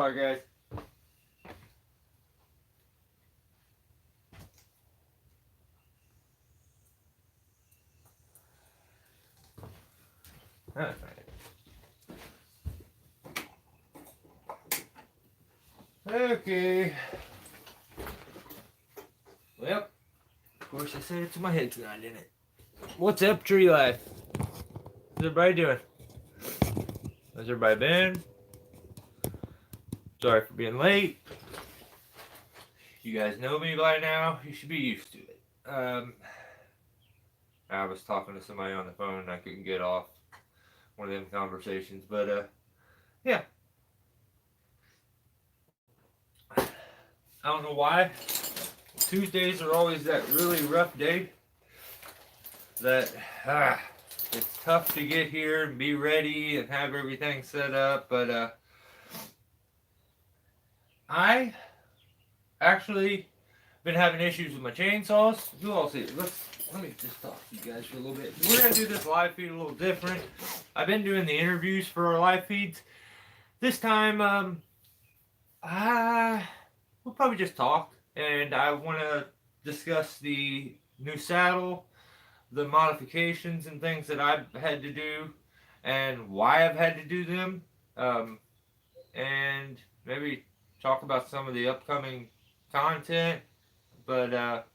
car, guys. Alright. Okay. Well, of course I said it to my head tonight, didn't it? What's up, tree life? How's everybody doing? How's everybody been? Sorry for being late. You guys know me by now. You should be used to it. I was talking to somebody on the phone and I couldn't get off one of them conversations, but yeah. I don't know why. Tuesdays are always that really rough day that it's tough to get here and be ready and have everything set up, but I actually been having issues with my chainsaws. You all see it. Let me just talk to you guys for a little bit. We're gonna do this live feed a little different. I've been doing the interviews for our live feeds. This time, we'll probably just talk, and I want to discuss the new saddle, the modifications and things that I've had to do, and why I've had to do them, and maybe talk about some of the upcoming content, but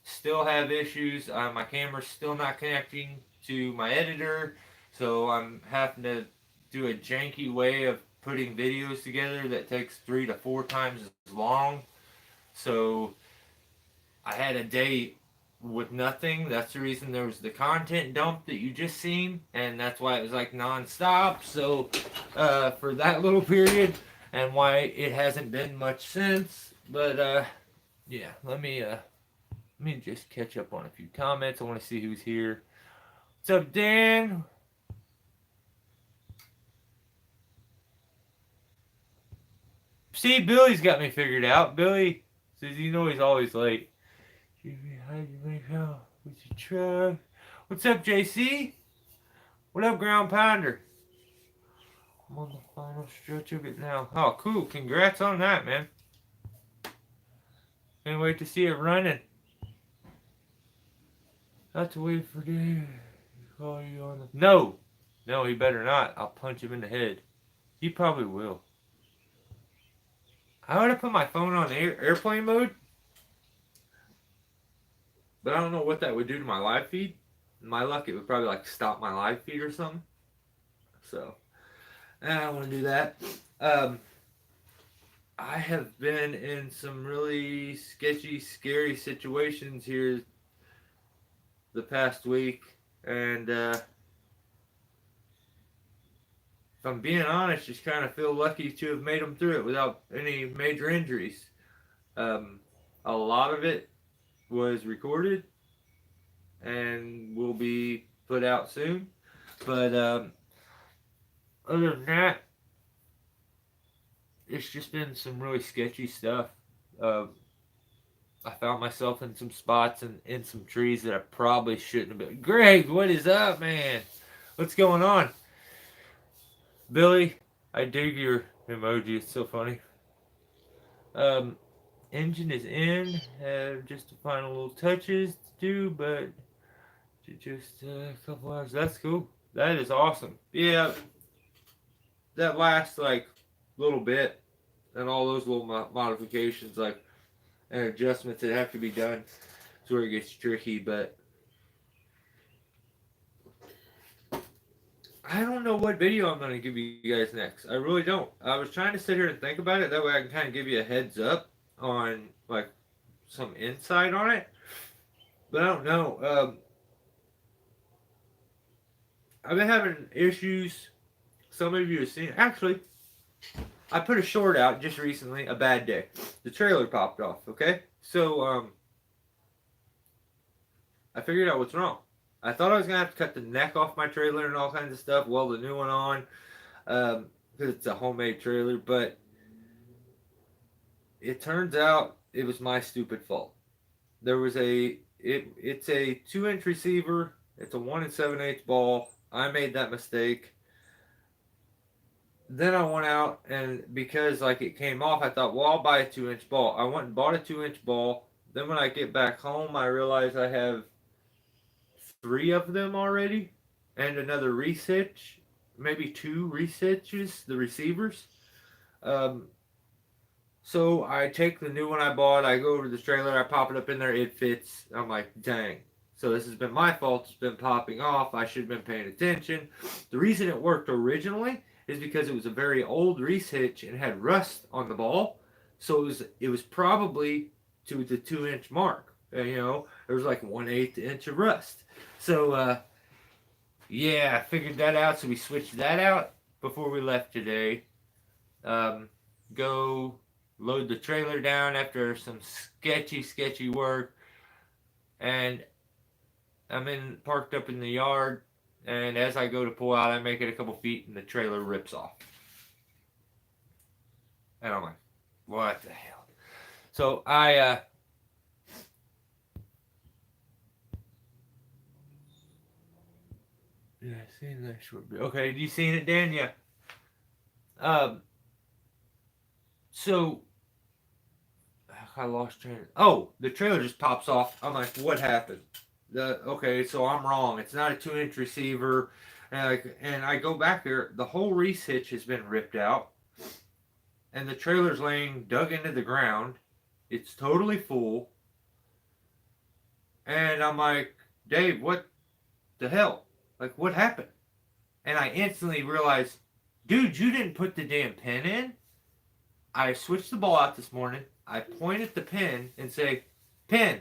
still have issues. My camera's still not connecting to my editor, so I'm having to do a janky way of putting videos together that takes 3 to 4 times as long. So I had a day with nothing. That's the reason there was the content dump that you just seen, and that's why it was like non-stop. So for that little period, and why it hasn't been much since. But yeah, let me just catch up on a few comments. I want to see who's here. What's up, Dan? See, Billy's got me figured out. Billy says you know he's always late. How'd you make out with your truck? What's up, JC? What up, Ground Pounder? I'm on the final stretch of it now. Oh, cool. Congrats on that, man. Can't wait to see it running. Have to wait for Dave to call you on the... No! No, he better not. I'll punch him in the head. He probably will. I would have put my phone on airplane mode, but I don't know what that would do to my live feed. In my luck, it would probably like stop my live feed or something. So, I don't want to do that. I have been in some really sketchy, scary situations here the past week, and if I'm being honest, just kind of feel lucky to have made them through it without any major injuries. A lot of it was recorded and will be put out soon, but other than that, it's just been some really sketchy stuff. I found myself in some spots and in some trees that I probably shouldn't have been. Greg, what is up, man? What's going on? Billy, I dig your emoji. It's so funny. Engine is in. Have just the final little touches to do, but just a couple hours. That's cool. That is awesome. Yeah, that last like little bit and all those little modifications like and adjustments that have to be done. It's where it gets tricky, but I don't know what video I'm going to give you guys next. I really don't. I was trying to sit here and think about it. That way I can kind of give you a heads up on like some insight on it. But I don't know. I've been having issues. Some of you have seen. Actually, I put a short out just recently. A bad day. The trailer popped off. Okay, so I figured out what's wrong. I thought I was gonna have to cut the neck off my trailer and all kinds of stuff. Weld the new one on because it's a homemade trailer. But it turns out it was my stupid fault. There was it's a 2-inch receiver. It's a 1 7/8 ball. I made that mistake. then I went out, and because like it came off, I thought, well, I'll buy a 2-inch ball. I went and bought a 2-inch ball. Then when I get back home, I realize I have 3 of them already, and another resitch, maybe 2 resitches, the receivers. Um, so I take the new one I bought. I go over to the trailer. I pop it up in there. It fits. I'm like, dang. So this has been my fault. It's been popping off. I should have been paying attention. The reason it worked originally is because it was a very old resitch and had rust on the ball. So it was probably to the 2-inch mark. There was like 1/8 inch of rust. So yeah, I figured that out. So we switched that out before we left today. Go load the trailer down after some sketchy work, and I'm parked up in the yard, and as I go to pull out, I make it a couple feet, and the trailer rips off. And I'm like, what the hell? So I yeah, I seen that short video. Okay, you seen it, Dan? Yeah. Um. So I lost train. Oh, the trailer just pops off. I'm like, what happened? Okay, so I'm wrong. It's not a 2-inch receiver. And I go back there. The whole reese hitch has been ripped out, and the trailer's laying dug into the ground. It's totally full. And I'm like, Dave, what the hell? Like, what happened? And I instantly realized, dude, you didn't put the damn pin in. I switched the ball out this morning. I point at the pin and say, pin.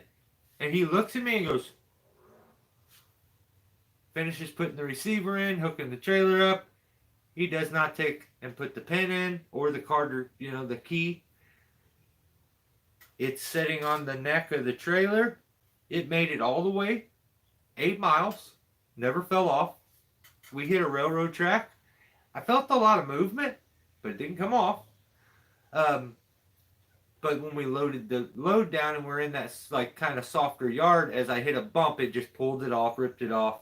And he looks at me and goes, finishes putting the receiver in, hooking the trailer up. He does not take and put the pin in or the card, or, the key. It's sitting on the neck of the trailer. It made it all the way 8 miles. Never fell off. We hit a railroad track. I felt a lot of movement, but it didn't come off. But when we loaded the load down and we're in that like kind of softer yard, as I hit a bump, it just pulled it off, ripped it off.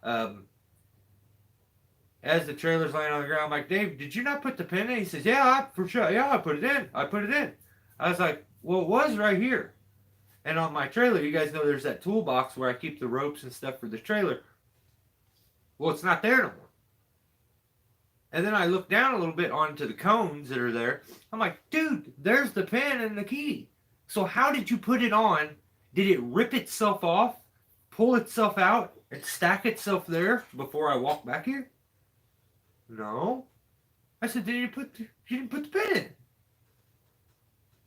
As the trailer's laying on the ground, I'm like, Dave, did you not put the pin in? He says, yeah, for sure. Yeah, I put it in. I was like, well, it was right here. And on my trailer, you guys know there's that toolbox where I keep the ropes and stuff for the trailer. Well, it's not there no more. And then I look down a little bit onto the cones that are there. I'm like, dude, there's the pin and the key. So how did you put it on? Did it rip itself off, pull itself out, and stack itself there before I walk back here? No. I said, you didn't put the pin in.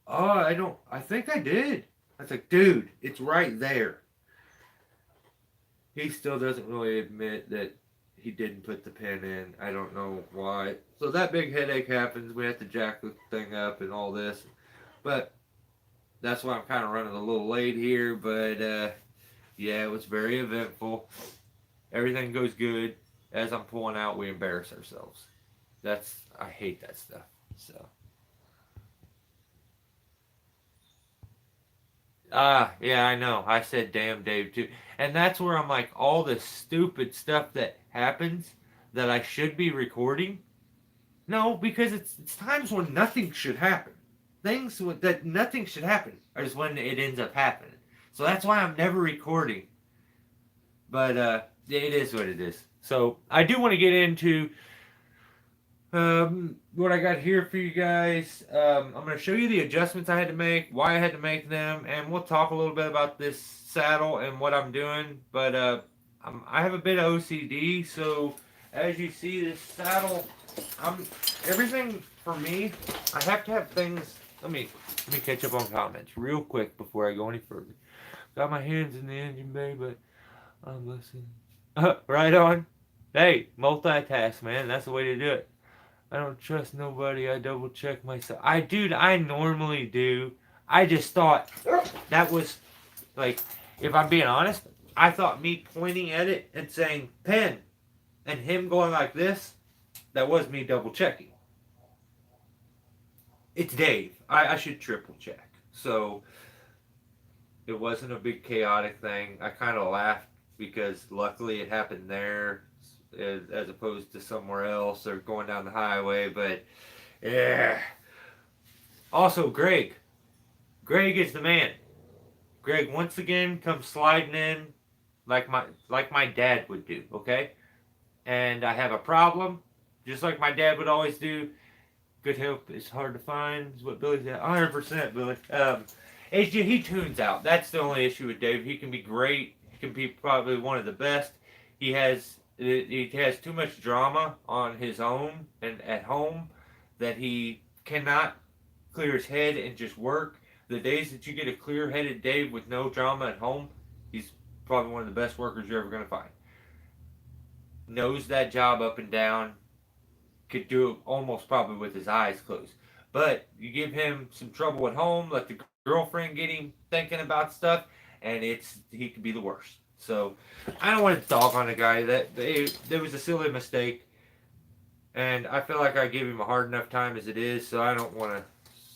Oh, I think I did. I was like, dude, it's right there. He still doesn't really admit that he didn't put the pin in. I don't know why. So that big headache happens. We have to jack the thing up and all this. But that's why I'm kind of running a little late here. But yeah, it was very eventful. Everything goes good. As I'm pulling out, we embarrass ourselves. I hate that stuff. So. Yeah, I know. I said damn Dave too. And that's where I'm like, all this stupid stuff that happens that I should be recording. No, because it's times when nothing should happen. Things that nothing should happen is when it ends up happening. So that's why I'm never recording. But it is what it is. So I do want to get into what I got here for you guys. I'm going to show you the adjustments I had to make, why I had to make them, and we'll talk a little bit about this saddle and what I'm doing. But I have a bit of OCD, so as you see, this saddle, everything for me, I have to have things. Let me catch up on comments real quick before I go any further. Got my hands in the engine bay, but I'm listening. Right on. Hey, multitask, man. That's the way to do it. I don't trust nobody. I double check myself. I normally do. I just thought that was, like, if I'm being honest, I thought me pointing at it and saying pen and him going like this, that was me double checking. It's Dave. I should triple check. So it wasn't a big chaotic thing. I kind of laughed because luckily it happened there. as opposed to somewhere else or going down the highway. But yeah. Also, Greg is the man. Greg once again comes sliding in like my dad would do. Okay, and I have a problem, just like my dad would always do. Good help is hard to find, is what Billy said. 100%, Billy. He tunes out. That's the only issue with Dave. He can be great. He can be probably one of the best. He has too much drama on his own and at home that he cannot clear his head and just work. The days that you get a clear-headed Dave with no drama at home, he's probably one of the best workers you're ever going to find. Knows that job up and down. Could do it almost probably with his eyes closed. But you give him some trouble at home, let the girlfriend get him thinking about stuff, and he could be the worst. So I don't want to dog on a guy. There was a silly mistake, and I feel like I gave him a hard enough time as it is. So I don't want to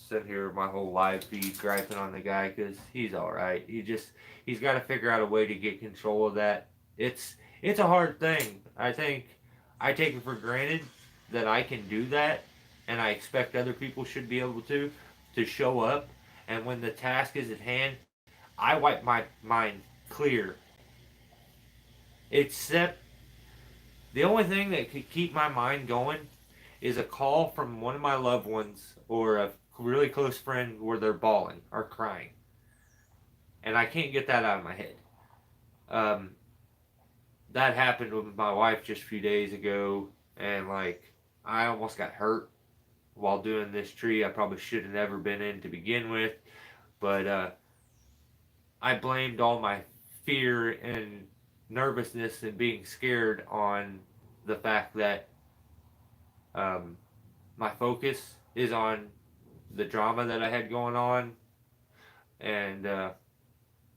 sit here my whole live feed griping on the guy because he's all right. He's got to figure out a way to get control of that. It's a hard thing. I think I take it for granted that I can do that, and I expect other people should be able to show up. And when the task is at hand, I wipe my mind clear. Except the only thing that could keep my mind going is a call from one of my loved ones or a really close friend where they're bawling or crying, and I can't get that out of my head. That happened with my wife just a few days ago, and I almost got hurt while doing this tree I probably should have never been in to begin with, but I blamed all my fear and nervousness and being scared on the fact that my focus is on the drama that I had going on, and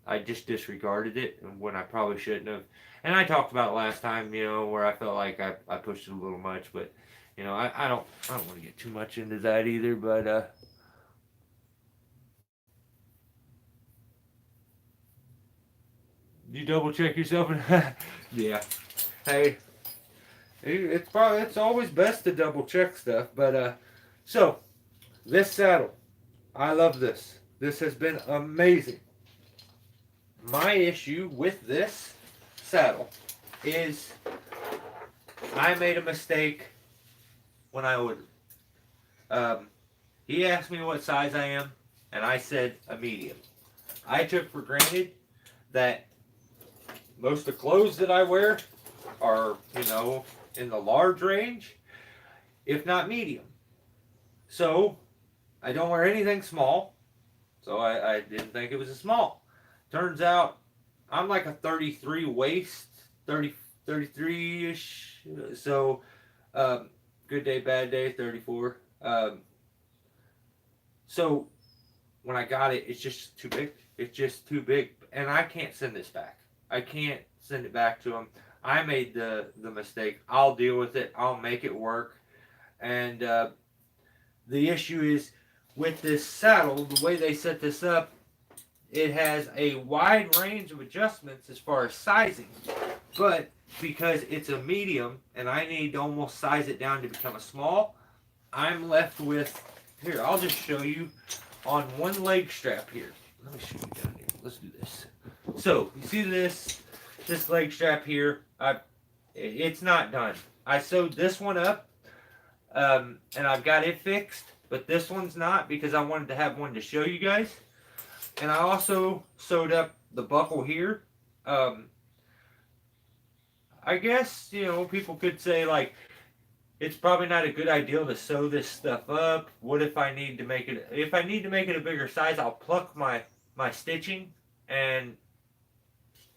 I just disregarded it when I probably shouldn't have. And I talked about it last time, where I felt like I pushed it a little much, but I don't want to get too much into that either. But you double check yourself, yeah. Hey, it's always best to double check stuff. But so this saddle, I love this. This has been amazing. My issue with this saddle is I made a mistake when I ordered. He asked me what size I am, and I said a medium. I took for granted that most of the clothes that I wear are, in the large range, if not medium. So I don't wear anything small, so I didn't think it was a small. Turns out I'm like a 33 waist, 33-ish. So good day, bad day, 34. So when I got it, it's just too big. It's just too big, and I can't send this back. I can't send it back to him. I made the mistake. I'll deal with it. I'll make it work. And the issue is with this saddle, the way they set this up, it has a wide range of adjustments as far as sizing. But because it's a medium and I need to almost size it down to become a small, I'm left with, here, I'll just show you on one leg strap here. Let me show you down here. Let's do this. So, you see this leg strap here? It's not done. I sewed this one up, and I've got it fixed, but this one's not because I wanted to have one to show you guys. And I also sewed up the buckle here. I guess, people could say, it's probably not a good idea to sew this stuff up. What if I need to make it, a bigger size, I'll pluck my stitching and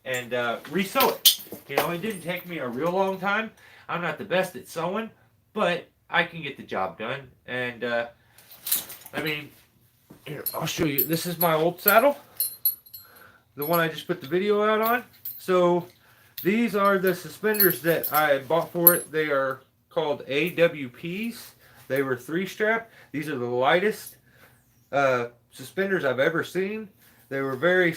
resew it. It didn't take me a real long time. I'm not the best at sewing, but I can get the job done. And, here, I'll show you. This is my old saddle. The one I just put the video out on. So, these are the suspenders that I bought for it. They are called AWPs. They were 3-strap. These are the lightest suspenders I've ever seen. They were very,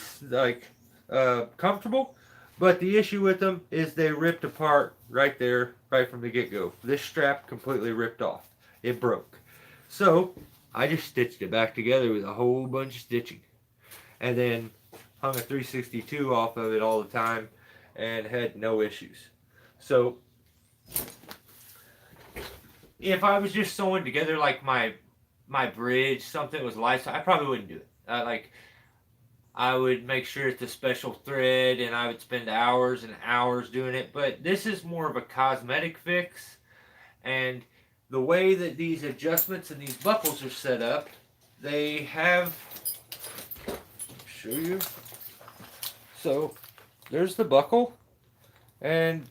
comfortable. But the issue with them is they ripped apart right there, right from the get-go. This strap completely ripped off. It broke. So I just stitched it back together with a whole bunch of stitching. And then hung a 362 off of it all the time and had no issues. So if I was just sewing together like my bridge, something that was light, I probably wouldn't do it. I would make sure it's a special thread, and I would spend hours and hours doing it. But this is more of a cosmetic fix, and the way that these adjustments and these buckles are set up, they have, show you. So there's the buckle, and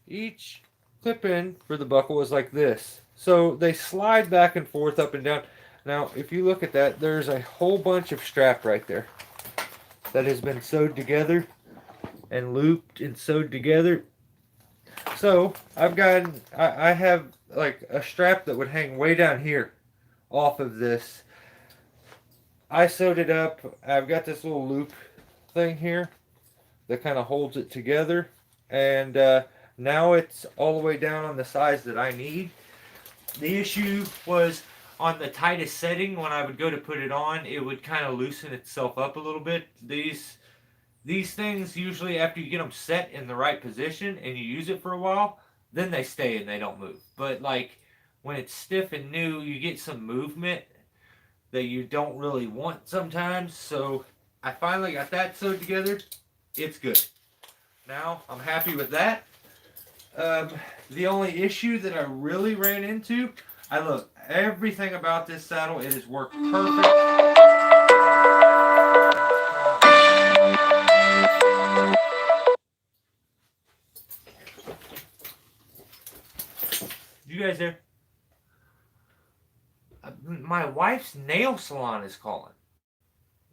each clip-in for the buckle is like this. So they slide back and forth, up and down. Now, if you look at that, there's a whole bunch of strap right there that has been sewed together and looped and sewed together. So I have like a strap that would hang way down here off of this. I sewed it up. I've got this little loop thing here that kind of holds it together, and now it's all the way down on the size that I need. The issue was on the tightest setting. When I would go to put it on, it would kind of loosen itself up a little bit. These things, usually after you get them set in the right position and you use it for a while, then they stay and they don't move. But like when it's stiff and new, you get some movement that you don't really want sometimes. So I finally got that sewed together. It's good. Now I'm happy with that. The only issue that I really ran into, I love everything about this saddle. It has worked perfect. You guys there? My wife's nail salon is calling.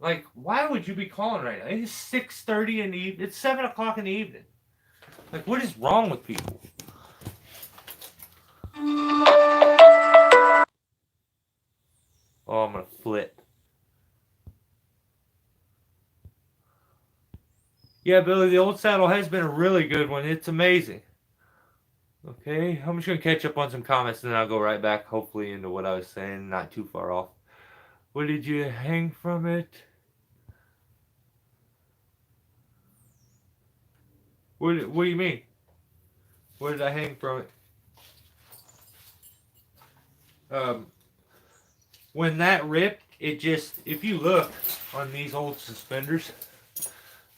Like, why would you be calling right now? It's 6:30 in the evening. It's 7 o'clock in the evening. Like, what is wrong with people? Oh, I'm gonna flip. Yeah, Billy, the old saddle has been a really good one. It's amazing. Okay, I'm just gonna catch up on some comments and then I'll go right back, hopefully, into what I was saying, not too far off. What did you hang from it? What do you mean? What did I hang from it? When that ripped, it just, if you look on these old suspenders,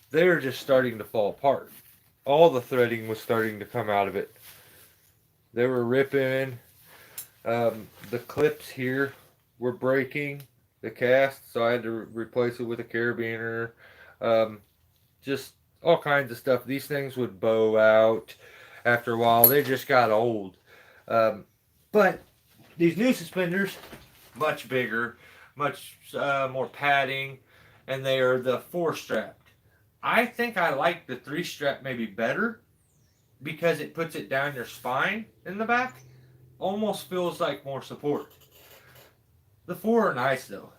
they're just starting to fall apart. All the threading was starting to come out of it. They were ripping. The clips here were breaking, the cast, so I had to replace it with a carabiner. Just all kinds of stuff. These things would bow out after a while. They just got old. But these new suspenders, much bigger, much more padding, and they are the 4-strapped. I think I like the 3-strap maybe better because it puts it down your spine in the back. Almost feels like more support. The 4 are nice though.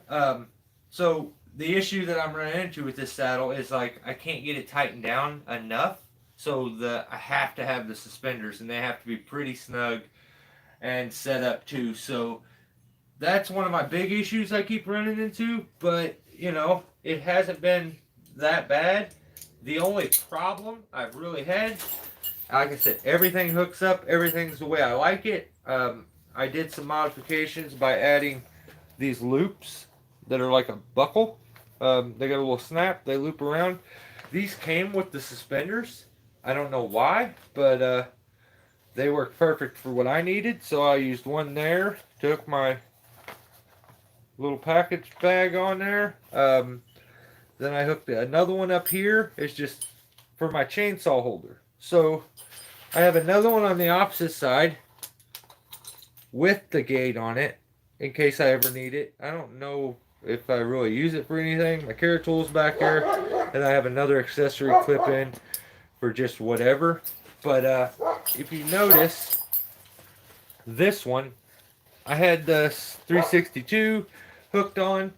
So the issue that I'm running into with this saddle is like I can't get it tightened down enough. So I have to have the suspenders, and they have to be pretty snug and set up too. So that's one of my big issues I keep running into. But you know, it hasn't been that bad. The only problem I've really had, like I said, everything hooks up. Everything's the way I like it. I did some modifications by adding these loops that are like a buckle. They got a little snap. They loop around. These came with the suspenders. I don't know why, but they work perfect for what I needed. So I used one there. Took my little package bag on there. Then I hooked another one up here. It's just for my chainsaw holder. So I have another one on the opposite side with the gate on it in case I ever need it. I don't know if I really use it for anything. My carrot tool's back there, and I have another accessory clip in for just whatever. But if you notice, this one, I had the 362 hooked on.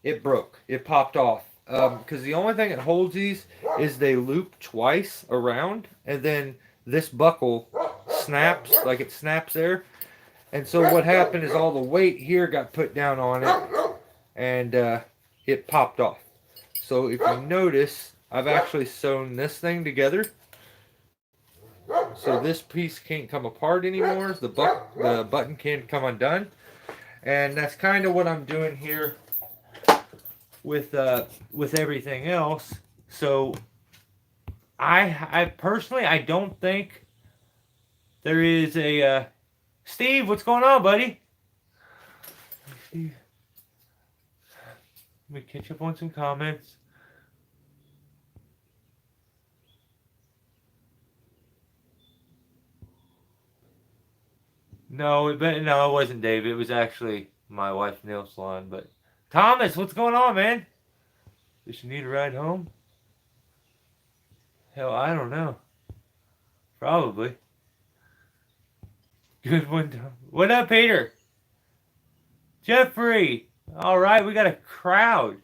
It broke. It popped off. because the only thing that holds these is they loop twice around, and then this buckle snaps, like it snaps there. And so what happened is all the weight here got put down on it, and it popped off. So if you notice, I've actually sewn this thing together. So this piece can't come apart anymore. The button can't come undone. And that's kind of what I'm doing here with everything else. So I personally, I don't think there is a Steve, what's going on, buddy? Steve, let me catch up on some comments. No, it wasn't Dave. It was actually my wife's nail salon. But Thomas, what's going on, man? Does she need a ride home? Hell, I don't know. Probably. Good one. What up, Peter? Jeffrey. All right, we got a crowd.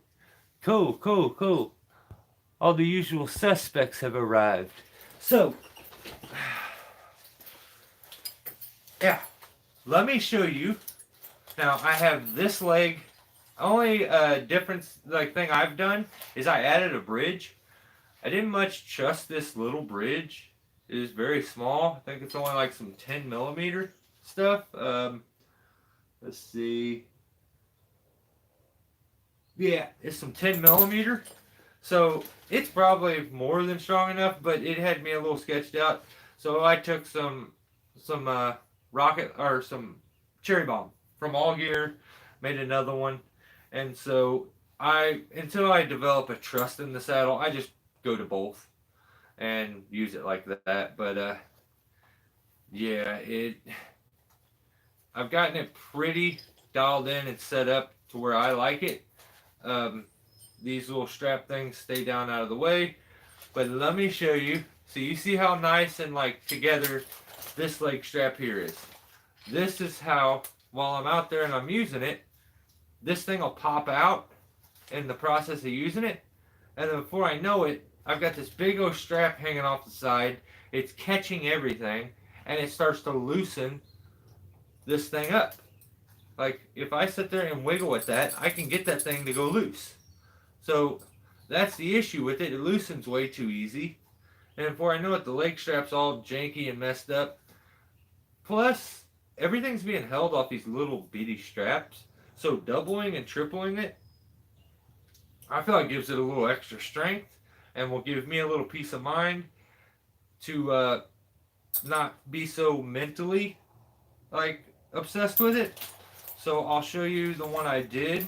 Cool, cool, cool. All the usual suspects have arrived. So, yeah, let me show you. Now, I have this leg. Only difference, like, thing I've done is I added a bridge. I didn't much trust this little bridge. It is very small. I think it's only like some 10 millimeter stuff. Let's see. Yeah, it's some 10 millimeter. So it's probably more than strong enough, but it had me a little sketched out. So I took some rocket or some cherry bomb from All Gear, made another one, and so until I develop a trust in the saddle, I just go to both and use it like that. But yeah, I've gotten it pretty dialed in and set up to where I like it. These little strap things stay down out of the way. But let me show you. So you see how nice and like together this leg strap here is. This is how, while I'm out there and I'm using it, this thing will pop out in the process of using it. And then before I know it, I've got this big old strap hanging off the side. It's catching everything, and it starts to loosen this thing up. Like, if I sit there and wiggle with that, I can get that thing to go loose. So, that's the issue with it. It loosens way too easy. And before I know it, the leg strap's all janky and messed up. Plus, everything's being held off these little bitty straps. So, doubling and tripling it, I feel like gives it a little extra strength and will give me a little peace of mind to not be so mentally, like, obsessed with it. So I'll show you the one I did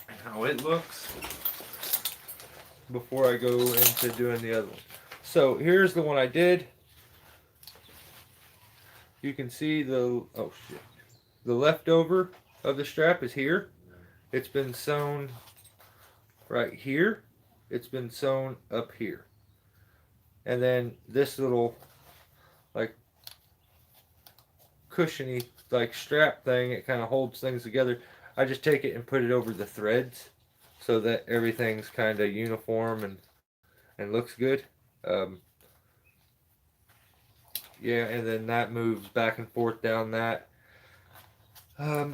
and how it looks before I go into doing the other one. So here's the one I did. You can see the leftover of the strap is here. It's been sewn right here. It's been sewn up here. And then this little like cushiony like strap thing, it kind of holds things together. I just take it and put it over the threads so that everything's kind of uniform and looks good. Yeah, and then that moves back and forth down that.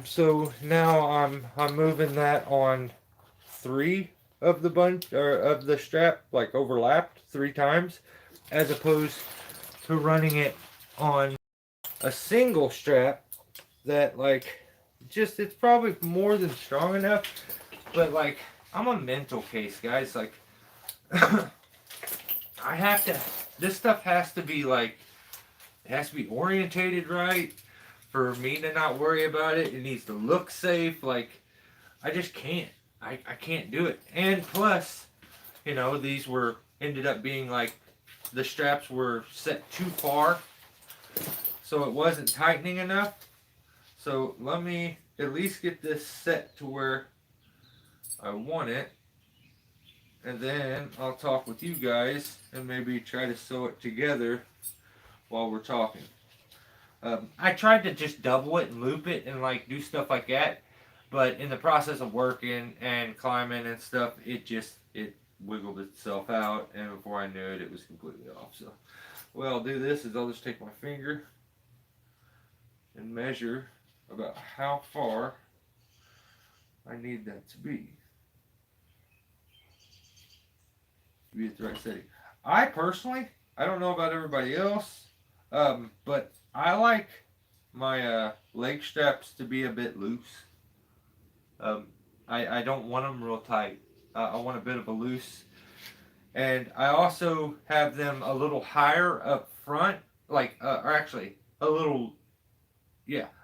So now I'm moving that on 3 of the bunch or of the strap, like overlapped 3 times, as opposed to running it on a single strap that like just it's probably more than strong enough, but like I'm a mental case, guys. Like I have to, this stuff has to be like, it has to be orientated right for me to not worry about it. It needs to look safe. Like I just can't. I can't do it. And plus, you know, these were ended up being like the straps were set too far, so it wasn't tightening enough. So let me at least get this set to where I want it, and then I'll talk with you guys and maybe try to sew it together while we're talking. I tried to just double it and loop it and like do stuff like that, But in the process of working and climbing and stuff, it wiggled itself out, and before I knew it, it was completely off. So what I'll do this is I'll just take my finger and measure about how far I need that to be at the right setting. I personally, I don't know about everybody else, but I like my leg straps to be a bit loose. Um, I don't want them real tight. I want a bit of a loose. And I also have them a little higher up front, like, or actually, a little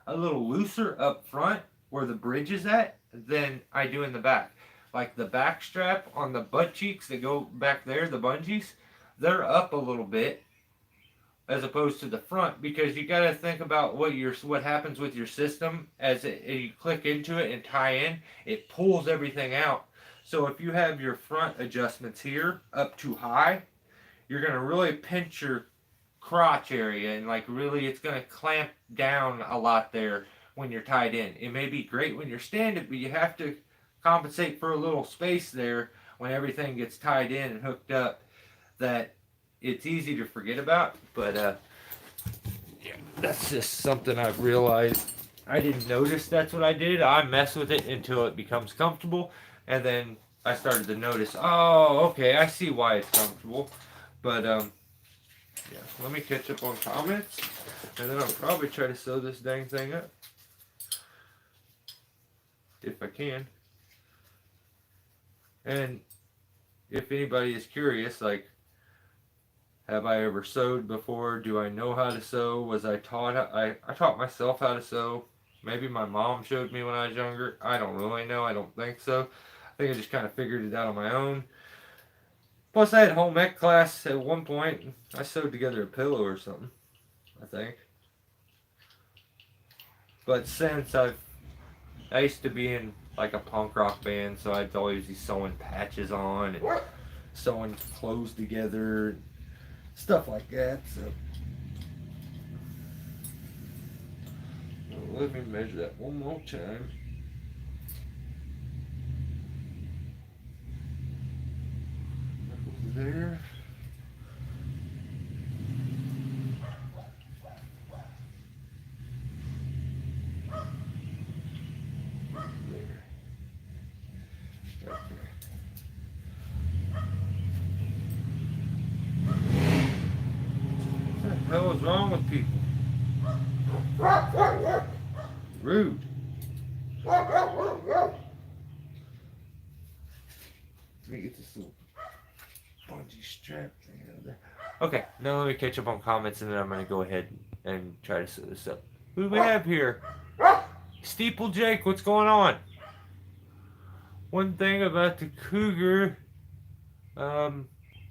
looser up front where the bridge is at than I do in the back. Like the back strap on the butt cheeks that go back there, the bungees, they're up a little bit as opposed to the front, because you got to think about what happens with your system as you click into it and tie in. It pulls everything out. So if you have your front adjustments here up too high, you're going to really pinch your crotch area, and like really it's going to clamp down a lot there when you're tied in. It may be great when you're standing, but you have to compensate for a little space there when everything gets tied in and hooked up, that it's easy to forget about. But yeah, that's just something I've realized. I didn't notice that's what I did. I mess with it until it becomes comfortable, and then I started to notice, oh, okay, I see why it's comfortable. But yeah, let me catch up on comments, and then I'll probably try to sew this dang thing up if I can. And if anybody is curious, like, have I ever sewed before? Do I know how to sew? Was I taught? I taught myself how to sew. Maybe my mom showed me when I was younger. I don't really know. I don't think so. I think I just kind of figured it out on my own. Plus, I had home ec class at one point. I sewed together a pillow or something, I think. But since I used to be in like a punk rock band, so I'd always be sewing patches on and sewing clothes together, stuff like that. So let me measure that one more time. There. What the hell is wrong with people? Rude. Let me get this little bungee strap thing out of there. Okay, now let me catch up on comments, and then I'm going to go ahead and try to set this up. Who do we have here? Steeple Jake, what's going on? One thing about the Cougar, let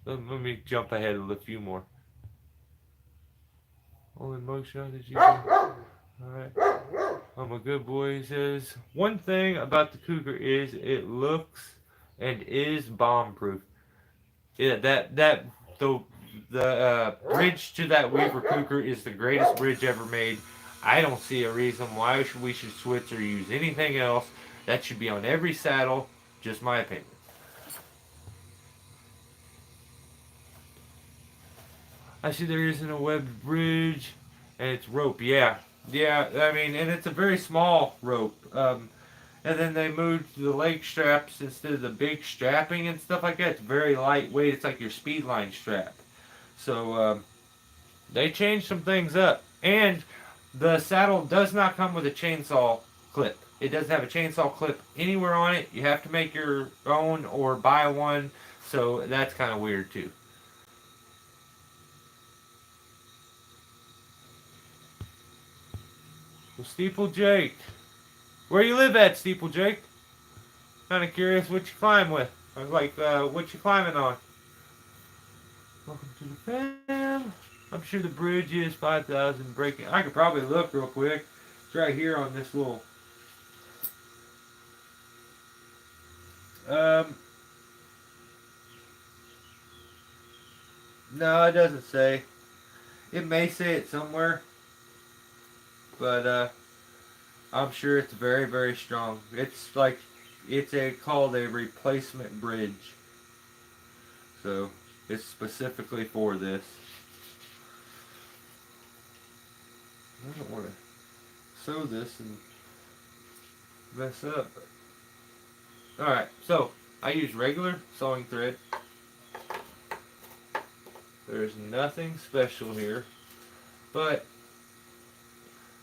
me jump ahead a few more. Only motion that you can. Alright. I'm a good boy, he says. One thing about the Cougar is it looks and is bomb proof. Yeah, the bridge to that Weaver Cougar is the greatest bridge ever made. I don't see a reason why we should switch or use anything else. That should be on every saddle. Just my opinion. I see there isn't a webbed bridge, and it's rope. Yeah, I mean, and it's a very small rope. And then they moved the leg straps instead of the big strapping and stuff like that. It's very lightweight. It's like your speedline strap. So they changed some things up. And the saddle does not come with a chainsaw clip. It doesn't have a chainsaw clip anywhere on it. You have to make your own or buy one. So that's kind of weird too. Well, Steeple Jake. Where you live at, Steeple Jake? Kind of curious what you climb with. Or like, what you climbing on. Welcome to the fam. I'm sure the bridge is 5,000 breaking. I could probably look real quick. It's right here on this little. No, it doesn't say. It may say it somewhere. But, I'm sure it's very, very strong. It's like, called a replacement bridge. So, it's specifically for this. I don't want to sew this and mess up. Alright, so I use regular sewing thread. There's nothing special here. But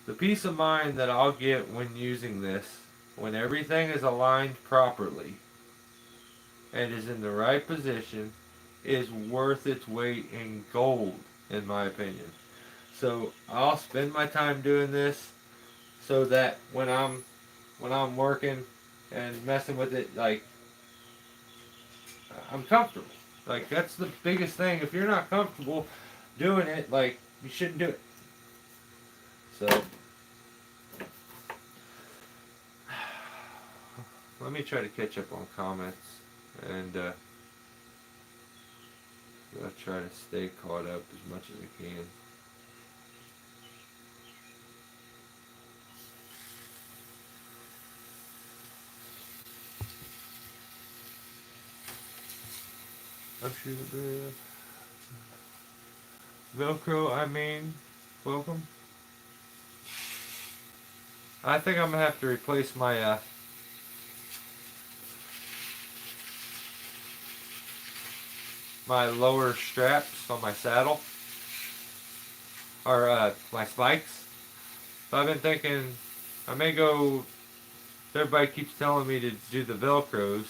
the peace of mind that I'll get when using this, when everything is aligned properly and is in the right position, is worth its weight in gold, in my opinion. So I'll spend my time doing this so that when I'm working and messing with it, like, I'm comfortable. Like, that's the biggest thing. If you're not comfortable doing it, like, you shouldn't do it. So let me try to catch up on comments, and I'll try to stay caught up as much as I can. I'm sure the Velcro, I mean, welcome. I think I'm gonna have to replace my my lower straps on my saddle, or my spikes. So I've been thinking I may go. Everybody keeps telling me to do the Velcros.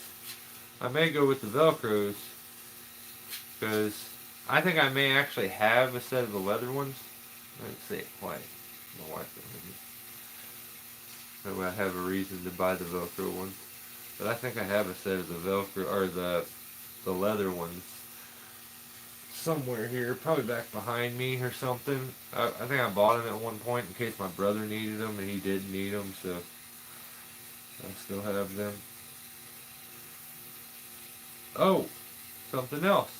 I may go with the Velcros because I think I may actually have a set of the leather ones. Let's see it quiet. My wife with me. That way I have a reason to buy the Velcro ones. But I think I have a set of the Velcro, or the leather ones somewhere here, probably back behind me or something. I think I bought them at one point in case my brother needed them, and he did need them, so I still have them. Oh, something else.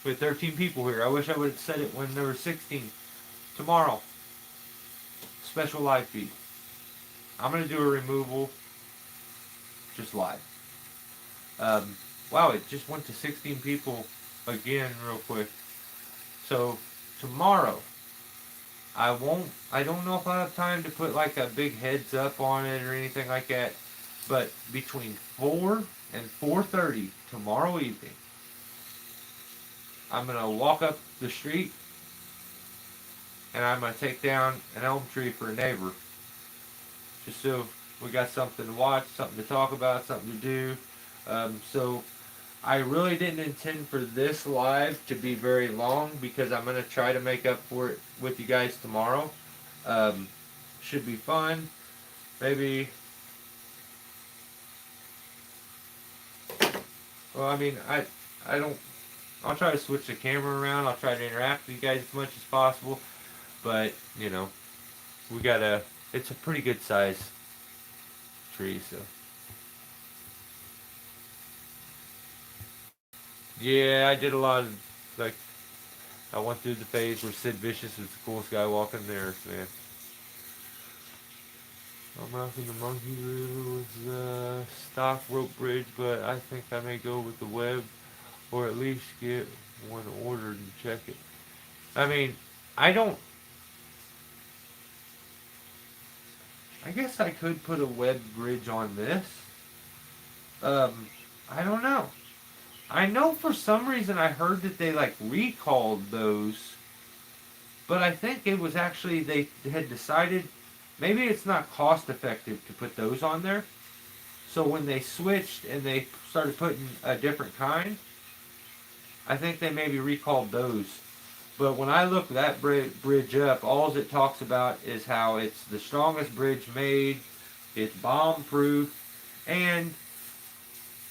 We have 13 people here. I wish I would have said it when there were 16. Tomorrow, special live feed. I'm going to do a removal just live. Wow, it just went to 16 people again real quick. So tomorrow, I don't know if I have time to put like a big heads up on it or anything like that, but between 4 and 4:30 tomorrow evening, I'm going to walk up the street and I'm going to take down an elm tree for a neighbor. Just so we got something to watch, something to talk about, something to do. So I really didn't intend for this live to be very long because I'm going to try to make up for it with you guys tomorrow. Should be fun. Maybe. Well, I mean, I don't. I'll try to switch the camera around. I'll try to interact with you guys as much as possible. But, you know, we got a. It's a pretty good size tree, so. Yeah, I did a lot of, like, I went through the phase where Sid Vicious is the coolest guy walking there, man. I'm rocking the monkey with the stock rope bridge, but I think I may go with the web, or at least get one ordered and check it. I mean, I don't. I guess I could put a web bridge on this. I don't know. I know for some reason I heard that they like recalled those, but I think it was actually they had decided maybe it's not cost effective to put those on there. So when they switched and they started putting a different kind, I think they maybe recalled those. But when I look that bridge up, all it talks about is how it's the strongest bridge made, it's bomb proof, and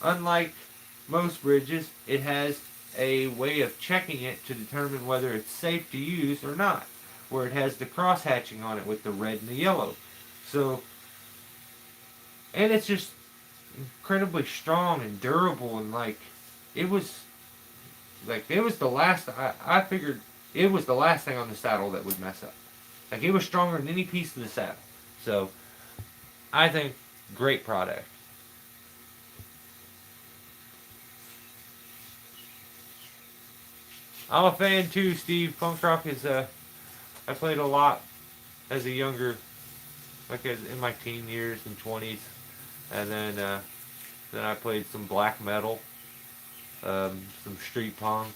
unlike most bridges, it has a way of checking it to determine whether it's safe to use or not, where it has the cross hatching on it with the red and the yellow. So, and it's just incredibly strong and durable, and like it was the last. I figured it was the last thing on the saddle that would mess up. Like it was stronger than any piece of the saddle. So I think great product. I'm a fan too, Steve. Punk rock is I played a lot as a younger, like in my teen years and 20s, and then I played some black metal, some street punk,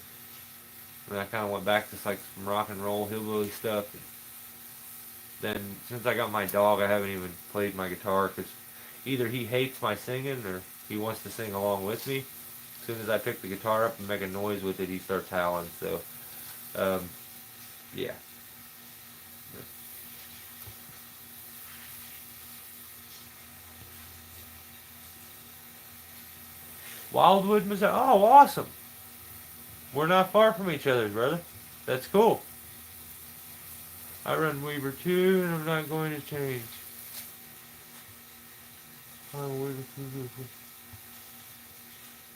and I kind of went back to like some rock and roll hillbilly stuff. Then since I got my dog, I haven't even played my guitar because either he hates my singing or he wants to sing along with me. As soon as I pick the guitar up and make a noise with it, he starts howling. So, um, yeah. Wildwood, Missouri. Oh, awesome. We're not far from each other, brother. That's cool. I run Weaver too, and I'm not going to change.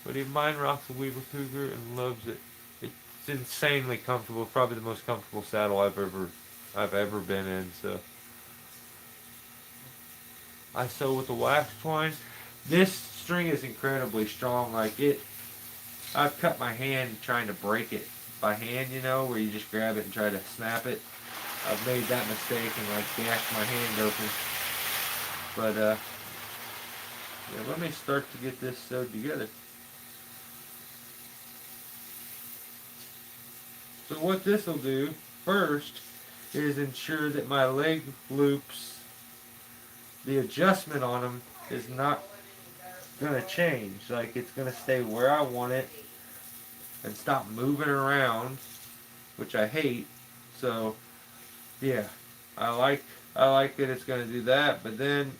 But mine rocks a Weaver Cougar and loves it. It's insanely comfortable. Probably the most comfortable saddle I've ever been in. So I sew with the wax twine. This string is incredibly strong. Like it, I've cut my hand trying to break it by hand. You know, where you just grab it and try to snap it. I've made that mistake and like gashed my hand open. But yeah, let me start to get this sewed together. So what this will do first is ensure that my leg loops, the adjustment on them is not going to change. Like it's going to stay where I want it and stop moving around, which I hate. So yeah, I like that it's going to do that. But then,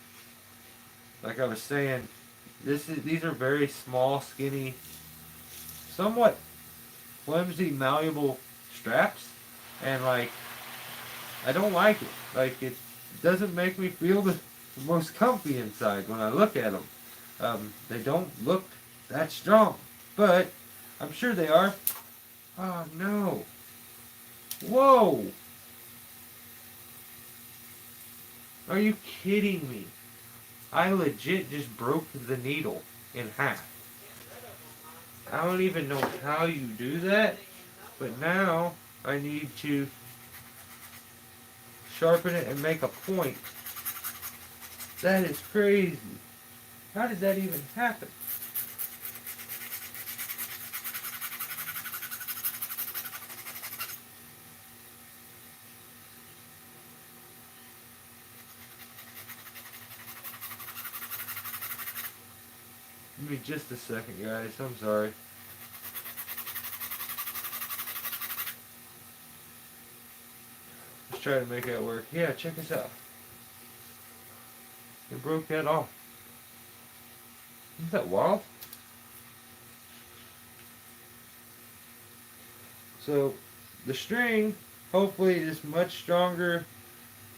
like I was saying, these are very small, skinny, somewhat flimsy, malleable straps, and like I don't like it. Like it doesn't make me feel the most comfy inside when I look at them. They don't look that strong, but I'm sure they are. Oh no! Whoa! Are you kidding me? I legit just broke the needle in half. I don't even know how you do that, but now I need to sharpen it and make a point. That is crazy. How did that even happen? Give me just a second, guys. I'm sorry. Let's try to make that work. Yeah, check this out. It broke that off. Isn't that wild? So, the string, hopefully, is much stronger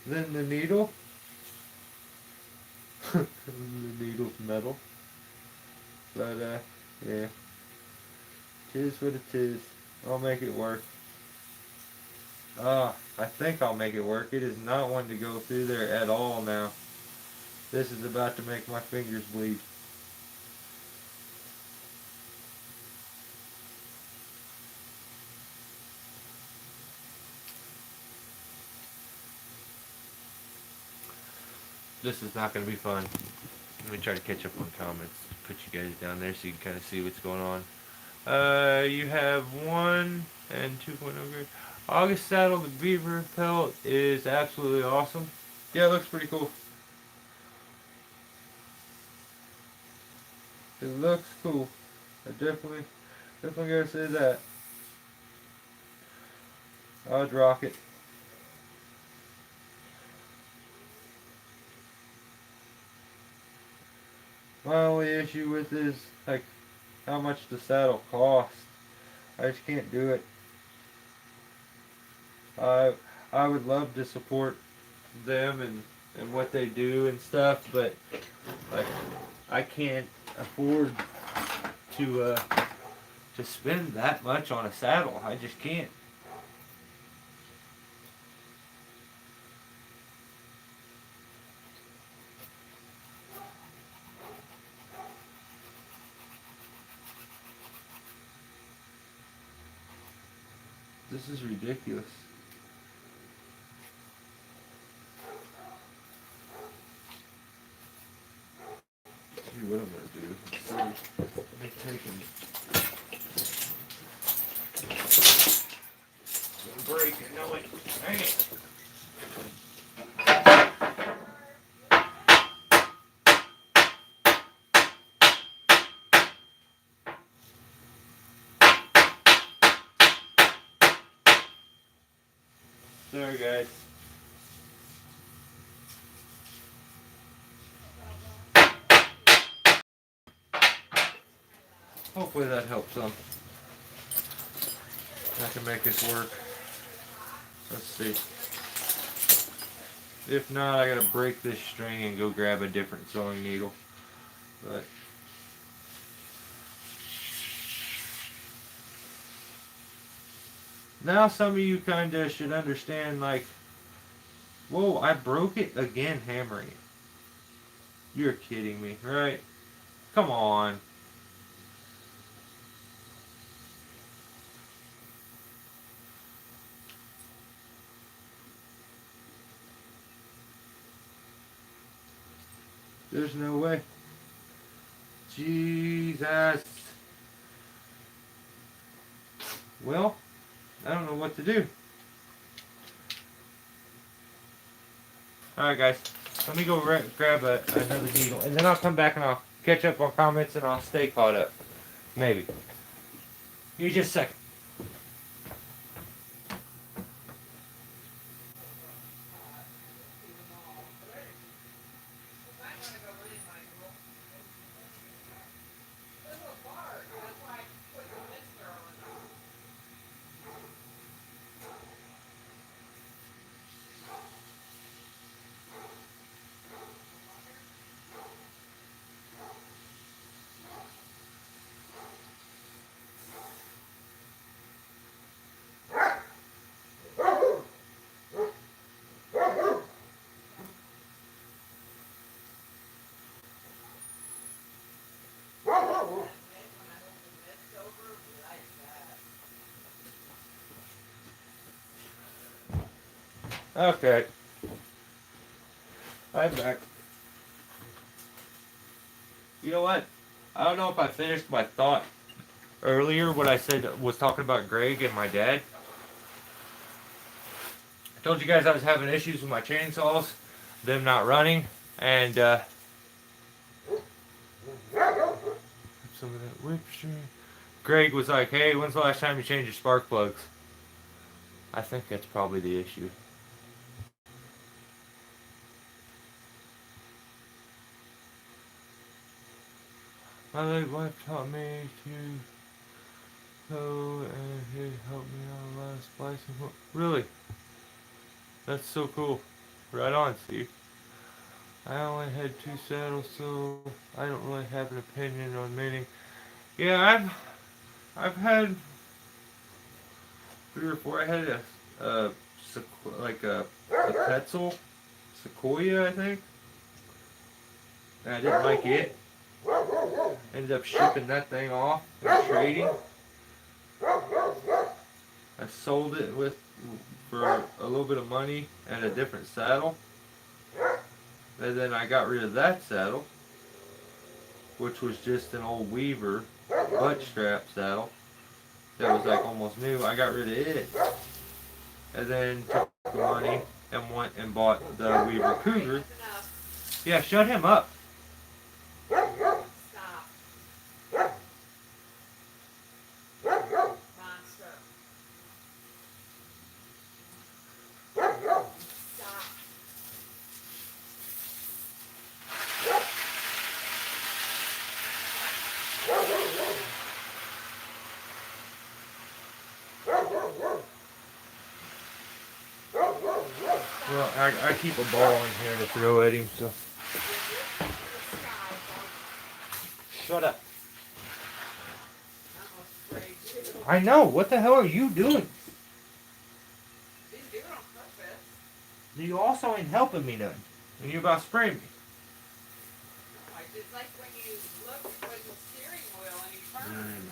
than the needle. The needle's metal. But, yeah. Tis what it is. I'll make it work. I think I'll make it work. It is not one to go through there at all now. This is about to make my fingers bleed. This is not going to be fun. Let me try to catch up on comments. Put you guys down there so you can kind of see what's going on. You have 1 and 2.0 grade. August saddle, the beaver pelt is absolutely awesome. Yeah, it looks pretty cool. It looks cool. I definitely gotta say that. I'd rock it. My only issue with is like how much the saddle costs. I just can't do it. I would love to support them and what they do and stuff, but like I can't afford to spend that much on a saddle. I just can't. This is ridiculous. See what I'm gonna do. Let me take him. Break it, no it. Dang it. Sorry guys. Hopefully that helps some. I can make this work. Let's see. If not, I gotta break this string and go grab a different sewing needle. But now some of you kinda should understand, like, whoa, I broke it again hammering it. You're kidding me, right? Come on. There's no way. Jesus. Well, I don't know what to do. Alright guys, let me go grab another needle, and then I'll come back and I'll catch up on comments and I'll stay caught up. Maybe. Give me just a second. Okay. I'm back. You know what? I don't know if I finished my thought earlier, what I said was talking about Greg and my dad. I told you guys I was having issues with my chainsaws, them not running, and some of that whip string. Greg was like, hey, when's the last time you changed your spark plugs? I think that's probably the issue. My late wife taught me to go and he helped me out a lot of splicing. Really? That's so cool. Right on, Steve. I only had 2 saddles, so I don't really have an opinion on many. Yeah, I've had 3 or 4. I had a Petzl Sequoia, I think. And I didn't like it. Ended up shipping that thing off and trading. I sold it for a little bit of money and a different saddle. And then I got rid of that saddle, which was just an old Weaver butt strap saddle that was like almost new. I got rid of it. And then took the money and went and bought the Weaver Cougar. Yeah, shut him up. Well, I keep a ball in here to throw at him, so. Shut up. I know. What the hell are you doing? Didn't do it on purpose. You also ain't helping me none. And you about to spray me. It's like when you look with the steering wheel and you turn.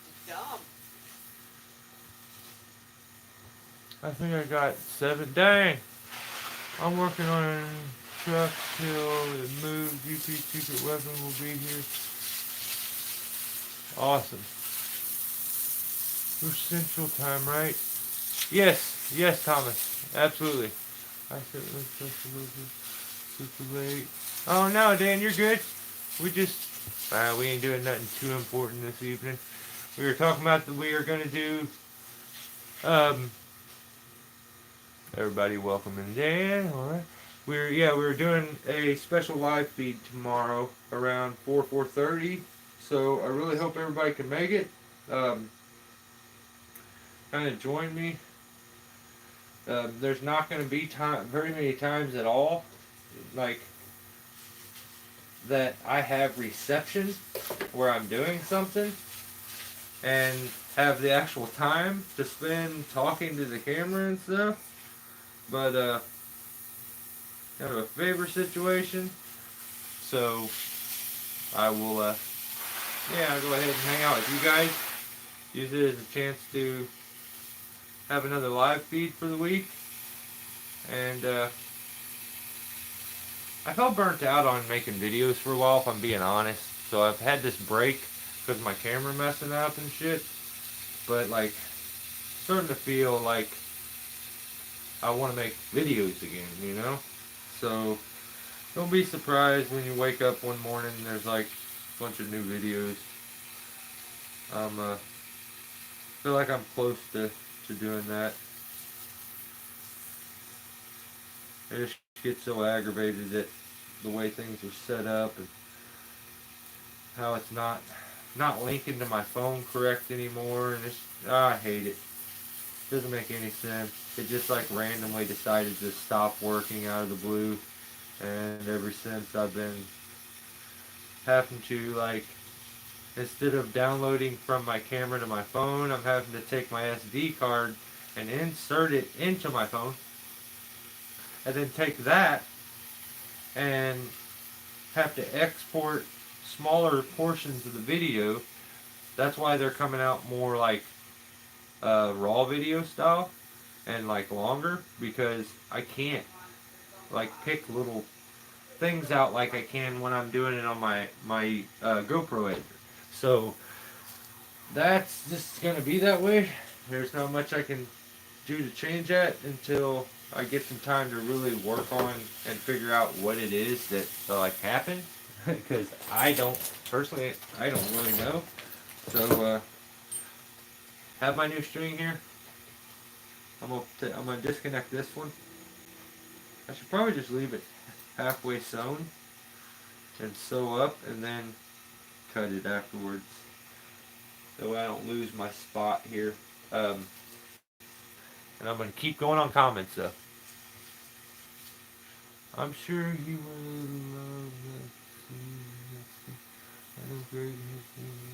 It's dumb. I think I got 7. Dang! I'm working on a truck till it moves. UP secret weapon will be here. Awesome. We're Central Time, right? Yes, yes, Thomas. Absolutely. I said it was just a little bit super late. Oh no, Dan, you're good. We just, we ain't doing nothing too important this evening. We were talking about that we are gonna do, um, everybody welcome in Dan, alright. We're doing a special live feed tomorrow around 4:30. So I really hope everybody can make it. Um, kind of join me. There's not going to be very many times at all, like that I have reception where I'm doing something and have the actual time to spend talking to the camera and stuff. But kind of a favor situation. So I will, I'll go ahead and hang out with you guys. Use it as a chance to have another live feed for the week. And I felt burnt out on making videos for a while, if I'm being honest. So I've had this break because my camera messing up and shit. But like, starting to feel like I want to make videos again, you know? So don't be surprised when you wake up one morning and there's like a bunch of new videos. Feel like I'm close to doing that. I just get so aggravated at the way things are set up and how it's not linking to my phone correct anymore, and I hate it. Doesn't make any sense. It just like randomly decided to stop working out of the blue, and ever since I've been having to like, instead of downloading from my camera to my phone, I'm having to take my SD card and insert it into my phone, and then take that and have to export smaller portions of the video. That's why they're coming out more like raw video style and like longer, because I can't like pick little things out like I can when I'm doing it on my GoPro editor. So that's just gonna be that way. There's not much I can do to change that until I get some time to really work on and figure out what it is that like happened. Because I don't personally, I don't really know. So have my new string here. I'm gonna disconnect this one. I should probably just leave it halfway sewn and sew up and then cut it afterwards, so I don't lose my spot here. And I'm gonna keep going on comments though. I'm sure you will love that. I know Greg has been.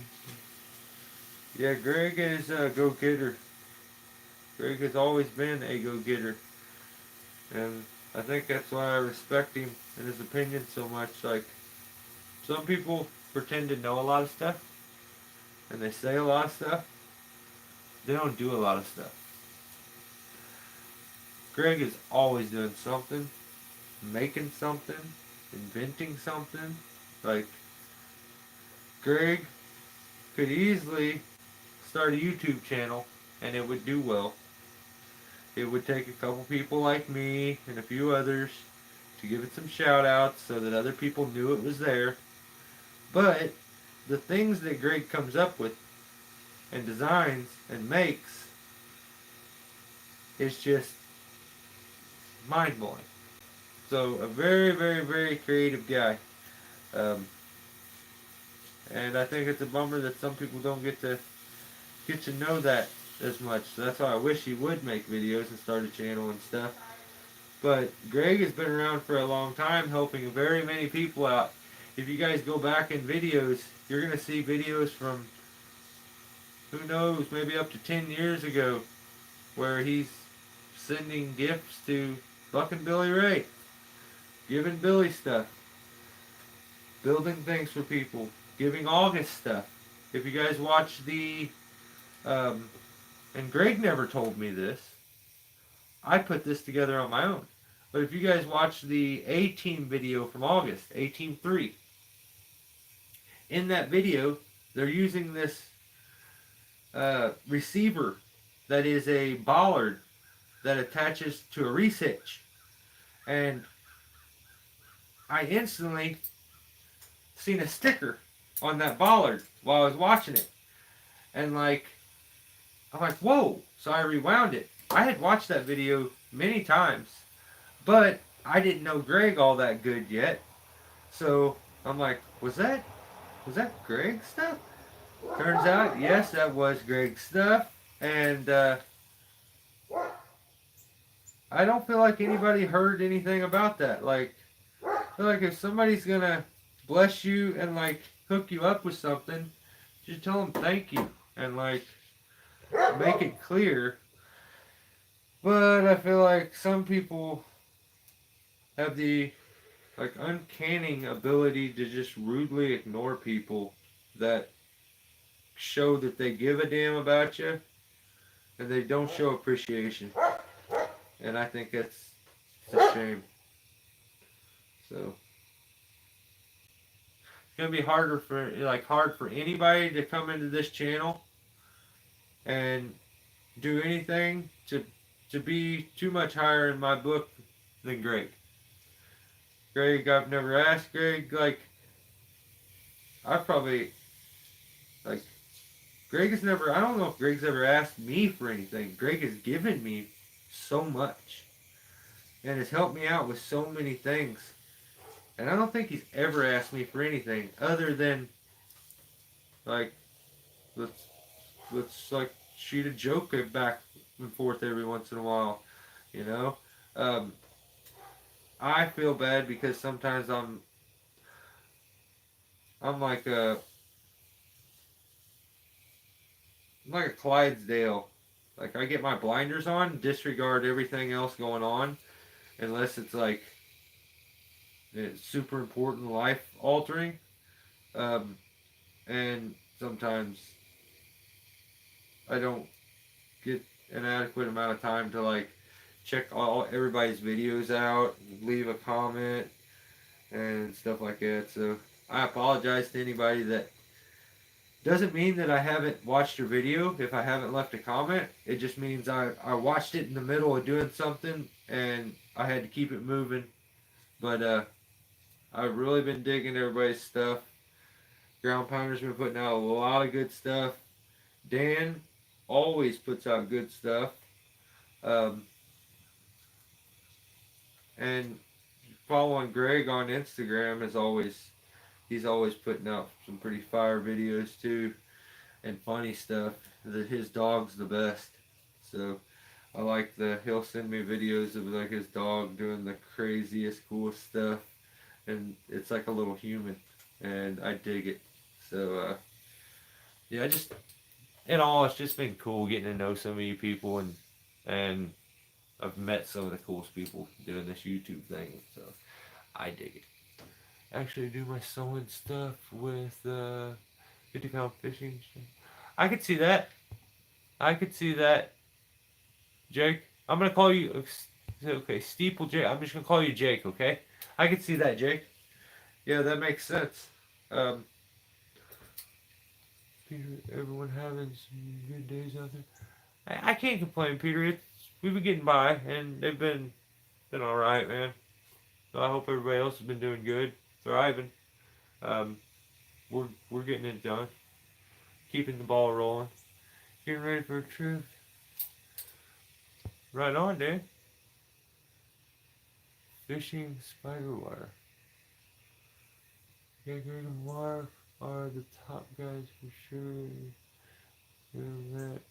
Yeah, Greg is a go-getter. Greg has always been a go-getter. And I think that's why I respect him and his opinion so much. Like, some people pretend to know a lot of stuff, and they say a lot of stuff. They don't do a lot of stuff. Greg is always doing something, making something, inventing something. Like, Greg could easily start a YouTube channel and it would do well. It would take a couple people like me and a few others to give it some shout outs so that other people knew it was there. But the things that Greg comes up with and designs and makes is just mind blowing. So a very, very, very creative guy. Um, and I think it's a bummer that some people don't get to know that as much. So that's why I wish he would make videos and start a channel and stuff. But Greg has been around for a long time, helping very many people out. If you guys go back in videos, you're going to see videos from, who knows, maybe up to 10 years ago, where he's sending gifts to Buck and Billy Ray, giving Billy stuff, building things for people, giving August stuff. If you guys watch the, and Greg never told me this, I put this together on my own. But if you guys watch the A Team video from August, A Team 3, in that video, they're using this receiver that is a bollard that attaches to a reese hitch. And I instantly seen a sticker on that bollard while I was watching it. And like, I'm like, whoa. So I rewound it. I had watched that video many times, but I didn't know Greg all that good yet. So I'm like, was that Greg's stuff? Turns out, yes, that was Greg's stuff. And I don't feel like anybody heard anything about that. Like, I feel like if somebody's gonna bless you and like hook you up with something, just tell them thank you and like make it clear. But I feel like some people have the like uncanny ability to just rudely ignore people that show that they give a damn about you and they don't show appreciation. And I think it's a shame. So it's gonna be hard for anybody to come into this channel and do anything to be too much higher in my book than Greg. Greg, I've never asked Greg, like, I've probably, like, Greg has never, I don't know if Greg's ever asked me for anything. Greg has given me so much and has helped me out with so many things. And I don't think he's ever asked me for anything other than, like, let's like, shoot a joke back and forth every once in a while, you know? I feel bad because sometimes I'm like a Clydesdale. Like I get my blinders on, disregard everything else going on, unless it's like it's super important, life altering. And sometimes I don't get an adequate amount of time to like check everybody's videos out, leave a comment, and stuff like that. So I apologize to anybody that doesn't mean that I haven't watched your video if I haven't left a comment. It just means I watched it in the middle of doing something and I had to keep it moving. But I've really been digging everybody's stuff. Ground Pounder's been putting out a lot of good stuff. Dan always puts out good stuff. And following Greg on Instagram is always, he's always putting out some pretty fire videos too, and funny stuff. His dog's the best. So I like he'll send me videos of like his dog doing the craziest, coolest stuff, and it's like a little human, and I dig it. So yeah, it's just been cool getting to know some of you people, and I've met some of the coolest people doing this YouTube thing, so I dig it. Actually, do my sewing stuff with 50-pound fishing. I could see that. I could see that. Jake, I'm gonna call you. Okay, Steeple Jake. I'm just gonna call you Jake. Okay, I could see that, Jake. Yeah, that makes sense. Peter, everyone having some good days out there. I can't complain, Peter. We've been getting by, and they've been all right, man. So I hope everybody else has been doing good, thriving. We're getting it done, keeping the ball rolling, getting ready for a trip. Right on, dude. Fishing spider wire. Greg and Mark are the top guys for sure. Doing that.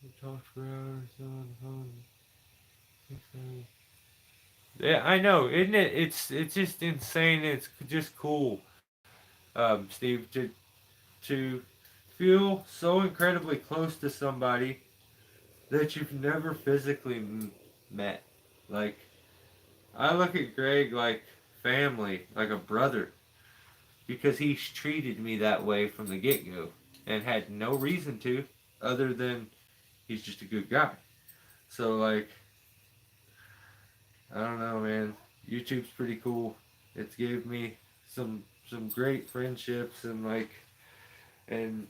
We talked for hours on the phone. Yeah, I know, isn't it? It's just insane. It's just cool, Steve, to feel so incredibly close to somebody that you've never physically met. Like, I look at Greg like family, like a brother, because he's treated me that way from the get-go and had no reason to, other than he's just a good guy. So, like, I don't know, man. YouTube's pretty cool. It's gave me some great friendships and and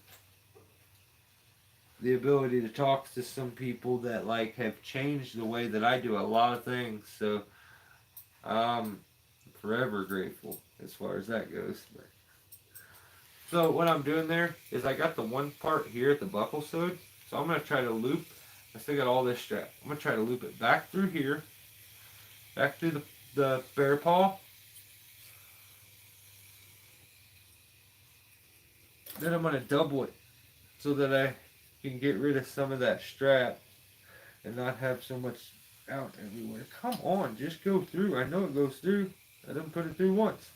the ability to talk to some people that have changed the way that I do a lot of things. So I'm forever grateful as far as that goes. So what I'm doing there is I got the one part here at the buckle sewed. So I'm gonna try to loop. I still got all this strap. I'm gonna try to loop it back through here, back through the bear paw. Then I'm gonna double it so that I can get rid of some of that strap and not have so much out everywhere. Come on, just go through. I know it goes through. I didn't put it through once.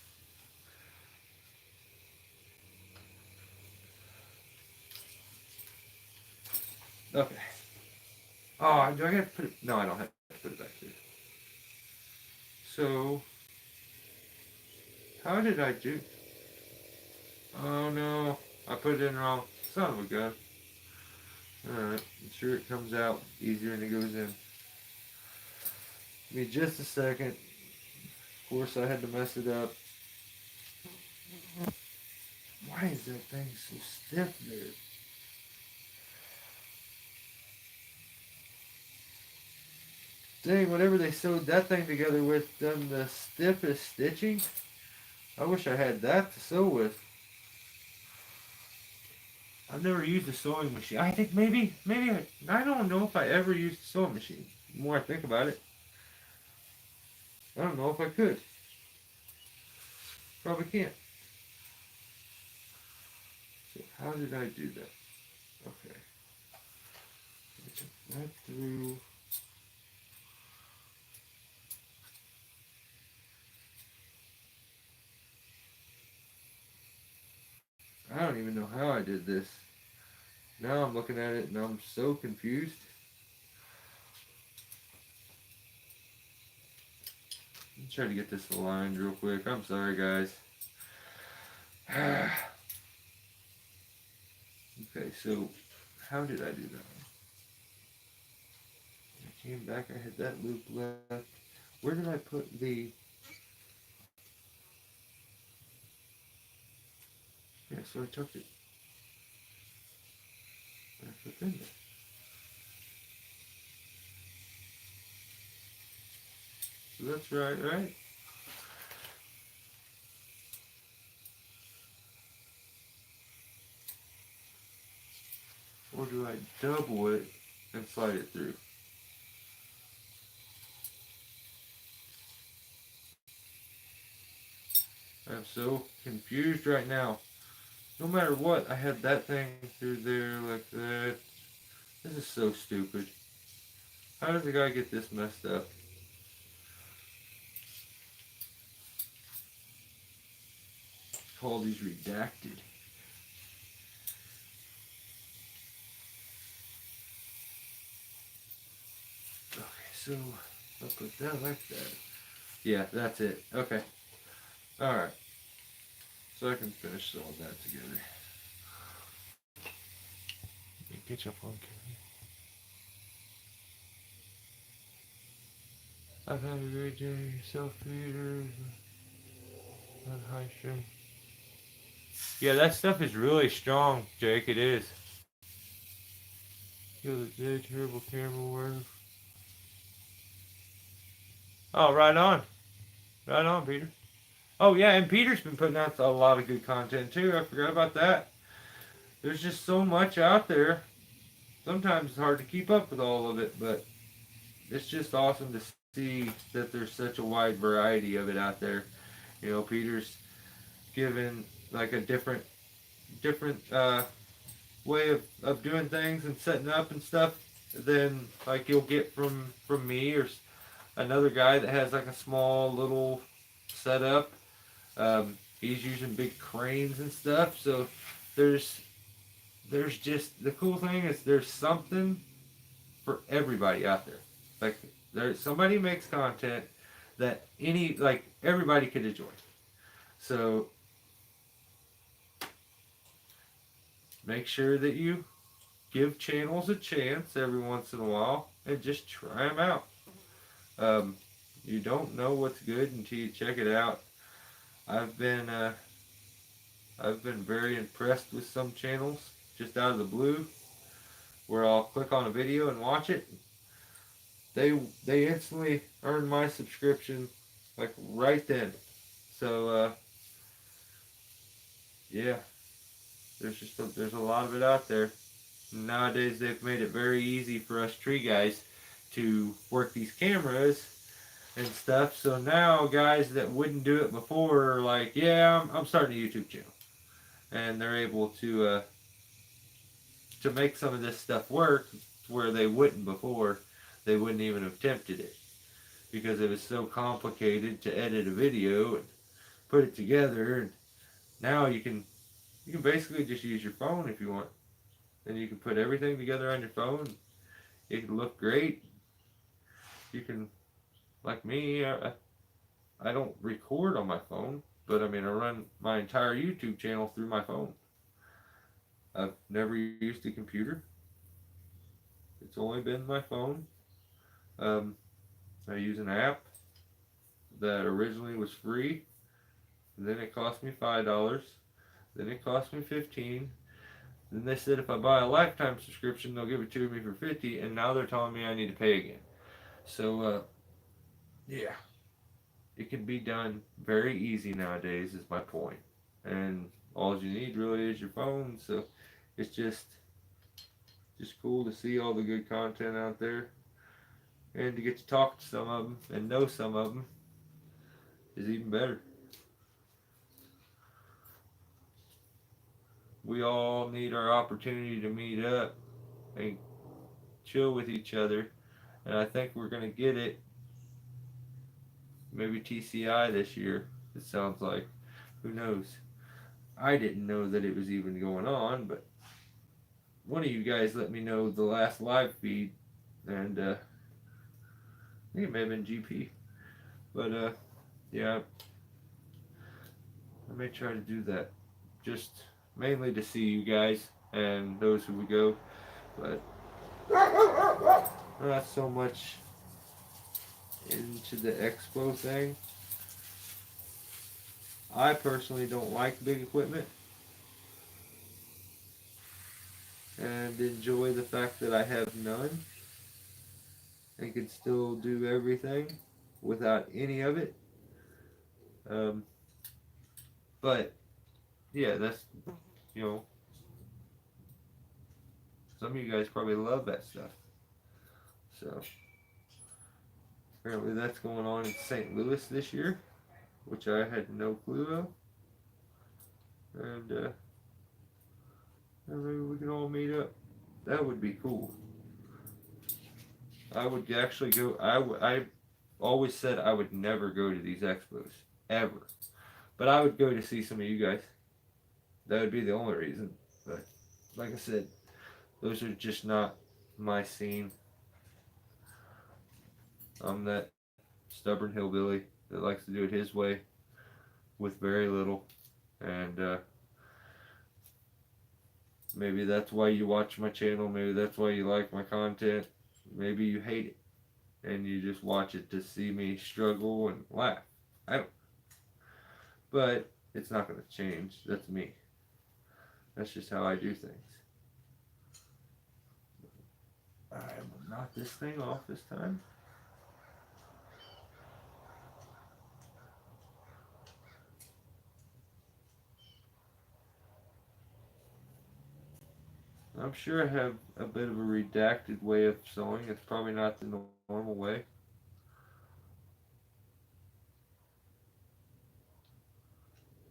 Okay. Oh, do I have to put it? No, I don't have to put it back through. So, how did I do? Oh no, I put it in wrong. Son of a gun. Alright, I'm sure it comes out easier than it goes in. Give me just a second. Of course, I had to mess it up. Why is that thing so stiff there? Dang, whatever they sewed that thing together with done the stiffest stitching. I wish I had that to sew with. I've never used a sewing machine. I think maybe I don't know if I ever used a sewing machine. The more I think about it, I don't know if I could. Probably can't. So how did I do that? Okay. Right through. I don't even know how I did this. Now I'm looking at it and I'm so confused. I'm trying to get this aligned real quick. I'm sorry, guys. Okay, so how did I do that? I came back, I had that loop left. Where did I put the... Yeah, so I took it. I put it in there. So that's right? Or do I double it and slide it through? I'm so confused right now. No matter what, I had that thing through there like that. This is so stupid. How does the guy get this messed up? Call these redacted. Okay, so I'll put that like that. Yeah, that's it. Okay. Alright. So I can finish sewing that together. Get up on camera. I've had a great day. Self-feeders. On high string. Yeah, that stuff is really strong, Jake. It is. Feel the day, terrible camera work. Oh, right on. Right on, Peter. Oh, yeah, and Peter's been putting out a lot of good content, too. I forgot about that. There's just so much out there. Sometimes it's hard to keep up with all of it, but it's just awesome to see that there's such a wide variety of it out there. You know, Peter's given like a different way of doing things and setting up and stuff than like you'll get from me or another guy that has like a small little setup. He's using big cranes and stuff, so there's just the cool thing is there's something for everybody out there. Like there's somebody makes content that everybody could enjoy. So make sure that you give channels a chance every once in a while and just try them out. Um, You don't know what's good until you check it out. I've been uh, I've been very impressed with some channels just out of the blue where I'll click on a video and watch it. They instantly earn my subscription like right then. So yeah, there's a lot of it out there. Nowadays they've made it very easy for us tree guys to work these cameras and stuff. So now guys that wouldn't do it before are like, yeah, I'm starting a YouTube channel, and they're able to make some of this stuff work where they wouldn't before. They wouldn't even have attempted it because it was so complicated to edit a video and put it together. And now you can basically just use your phone if you want, and you can put everything together on your phone. It can look great. You can, like me, I don't record on my phone, but I mean I run my entire YouTube channel through my phone. I've never used a computer. It's only been my phone. Um, I use an app that originally was free. Then it cost me $5. Then it cost me 15. Then they said if I buy a lifetime subscription, they'll give it to me for 50. And now they're telling me I need to pay again. So yeah, it can be done very easy nowadays. Is my point. And all you need really is your phone. So it's just cool to see all the good content out there, and to get to talk to some of them and know some of them is even better. We all need our opportunity to meet up and chill with each other, and I think we're gonna get it. Maybe TCI this year. It sounds like. Who knows? I didn't know that it was even going on, but one of you guys let me know the last live feed, and I think it may have been GP. But yeah, I may try to do that. Just mainly to see you guys and those who would go, but not so much into the expo thing. I personally don't like big equipment and enjoy the fact that I have none and can still do everything without any of it. Um, but yeah, that's, you know, some of you guys probably love that stuff. So apparently that's going on in St. Louis this year, which I had no clue of. And maybe we can all meet up. That would be cool. I would actually go. I always said I would never go to these expos ever, but I would go to see some of you guys. That would be the only reason. But like I said, those are just not my scene. I'm that stubborn hillbilly that likes to do it his way with very little, and maybe that's why you watch my channel. Maybe that's why you like my content. Maybe you hate it and you just watch it to see me struggle and laugh. I don't. But it's not going to change. That's me. That's just how I do things. I will knock this thing off this time. I'm sure I have a bit of a redacted way of sewing. It's probably not the normal way.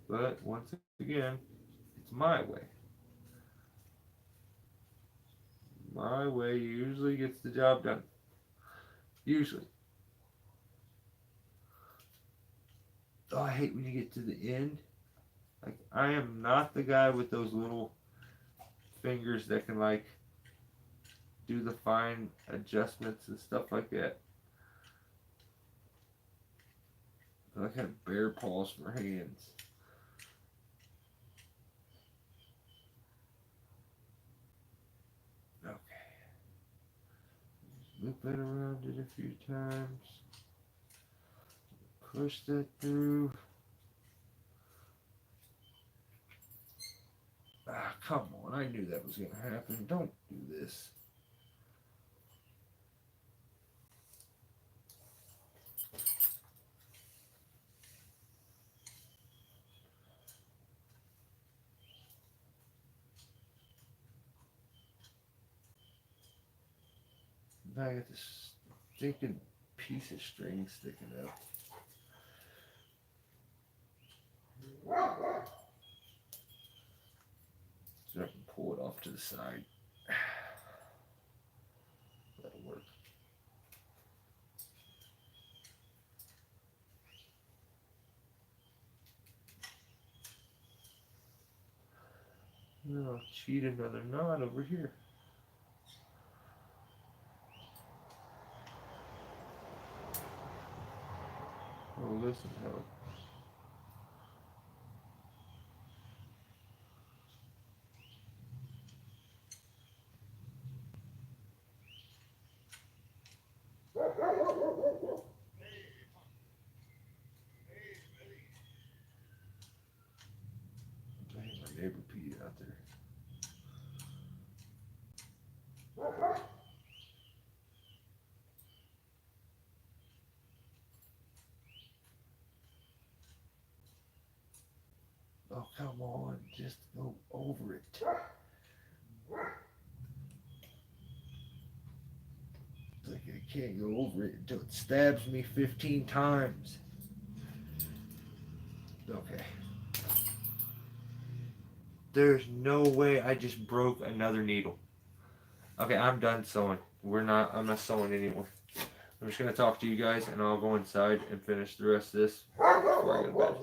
But once again, it's my way. My way usually gets the job done. Usually. Oh, I hate when you get to the end. Like, I am not the guy with those little fingers that can, like, do the fine adjustments and stuff like that. I like have bare paws for hands. Okay. Loop it around it a few times. Push that through. Ah, come on. I knew that was going to happen. Don't do this. Now I got this stinking piece of string sticking out. So I can pull it off to the side. That'll work. No, cheat another knot over here. Oh, listen how it. Dang, my neighbor peed out there. Oh, come on. Just go over it. It's like I can't go over it until it stabs me 15 times. Okay. There's no way I just broke another needle. Okay, I'm done sewing. I'm not sewing anymore. I'm just gonna talk to you guys and I'll go inside and finish the rest of this before I go to bed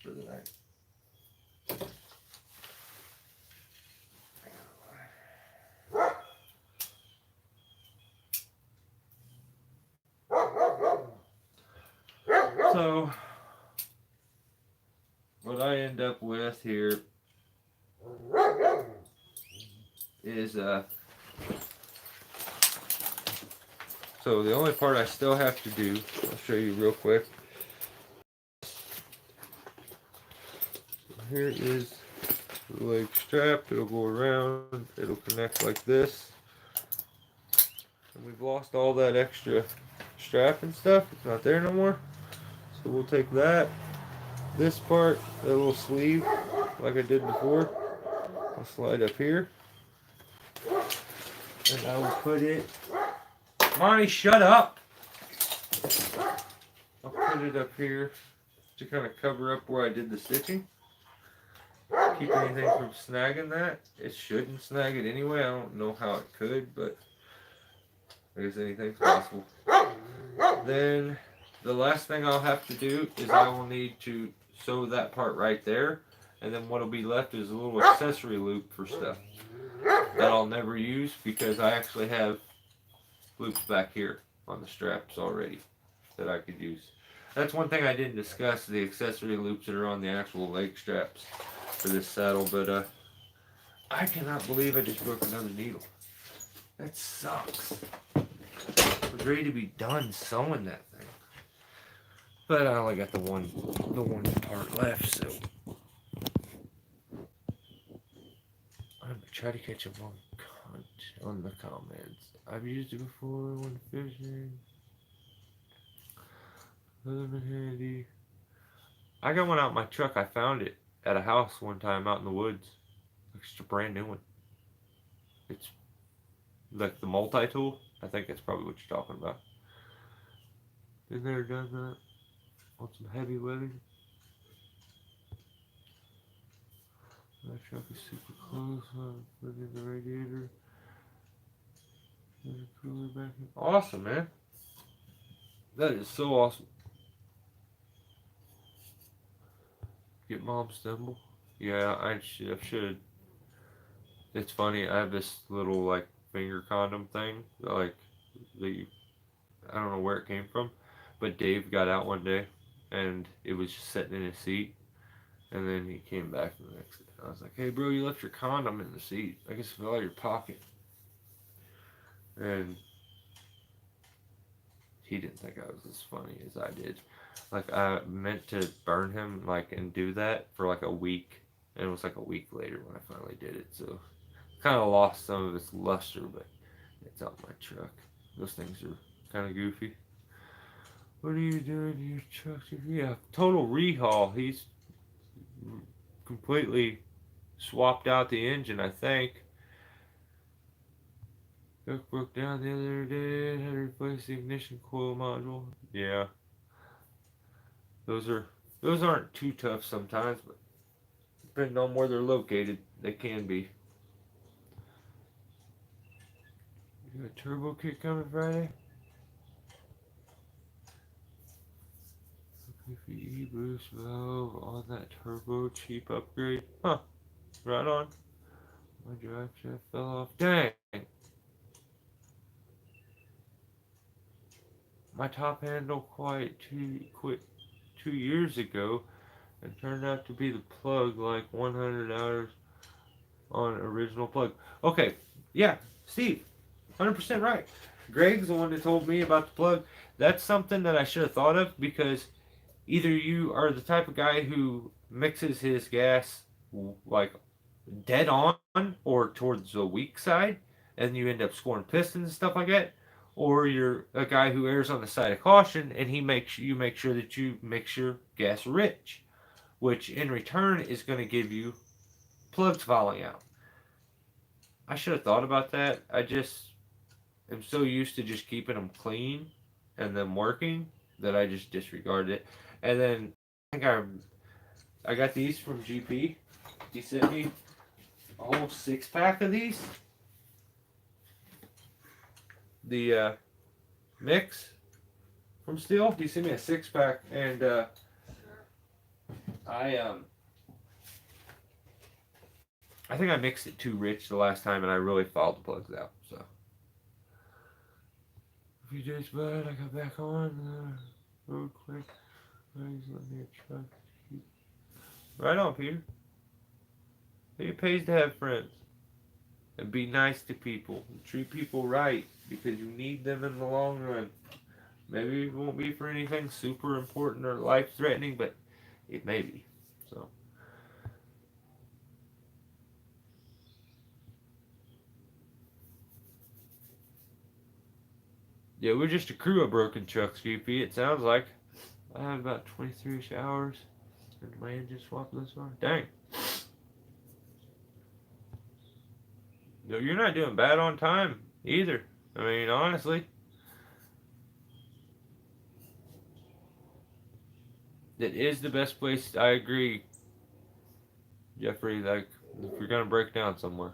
for the night. So, what I end up with here is so the only part I still have to do, I'll show you real quick. Here is the leg strap. It'll go around. It'll connect like this. And we've lost all that extra strap and stuff. It's not there no more. So we'll take that, this part, that little sleeve, like I did before. I'll slide up here. And I will put it. Monty, shut up! I'll put it up here to kind of cover up where I did the stitching. Keep anything from snagging that. It shouldn't snag it anyway. I don't know how it could, but I guess anything's possible. Then the last thing I'll have to do is I will need to sew that part right there, and then what'll be left is a little accessory loop for stuff that I'll never use because I actually have loops back here on the straps already that I could use. That's one thing I didn't discuss, the accessory loops that are on the actual leg straps for this saddle, but I cannot believe I just broke another needle. That sucks. I was ready to be done sewing that thing. But I only got the one part left, so I'm gonna try to catch them on the comments. I've used it before when fishing. Living handy. I got one out in my truck. I found it at a house one time out in the woods. It's just a brand new one. It's like the multi-tool. I think that's probably what you're talking about. Been there, done that. Want some heavy lifting? My truck is super close. Put in the radiator. There's a cooler back here. Awesome, man. That is so awesome. Get mom's thimble. Yeah, I should. It's funny. I have this little like finger condom thing, like I don't know where it came from, but Dave got out one day, and it was just sitting in his seat, and then he came back the next day. I was like, "Hey, bro, you left your condom in the seat. I guess it fell out of your pocket." And he didn't think I was as funny as I did. Like I meant to burn him like and do that for like a week, and it was like a week later when I finally did it. So kind of lost some of its luster, but it's out my truck. Those things are kind of goofy. What are you doing to your truck? Yeah, total rehaul. He's completely swapped out the engine, I think. Truck broke down the other day. Had to replace the ignition coil module. Yeah, those are those aren't too tough sometimes, but depending on where they're located, they can be. You got a turbo kit coming Friday? Goofy e-boost valve on that turbo cheap upgrade. Huh, right on. My drive shaft fell off. Dang! My top handle quit 2 years ago and turned out to be the plug like $100 on original plug. Okay, yeah, Steve, 100% right. Greg's the one that told me about the plug. That's something that I should have thought of because either you are the type of guy who mixes his gas like dead on or towards the weak side and you end up scoring pistons and stuff like that, or you're a guy who errs on the side of caution and you make sure that you mix your gas rich, which in return is going to give you plugs falling out. I should have thought about that. I just am so used to just keeping them clean and them working that I just disregarded it. And then I think I got these from GP. He sent me a whole 6 pack of these. The mix from Steel. He sent me a 6 pack, and I I think I mixed it too rich the last time, and I really fouled the plugs out. So a few days back, I got back on the road quick. Please let me try. Right on, Peter. It pays to have friends and be nice to people. And treat people right because you need them in the long run. Maybe it won't be for anything super important or life threatening, but it may be. So yeah, we're just a crew of broken trucks, GP. It sounds like I had about 23 hours, and my engine swapped this one. Dang. No, you're not doing bad on time either. I mean, honestly, it is the best place. I agree, Jeffrey. Like, if you're gonna break down somewhere.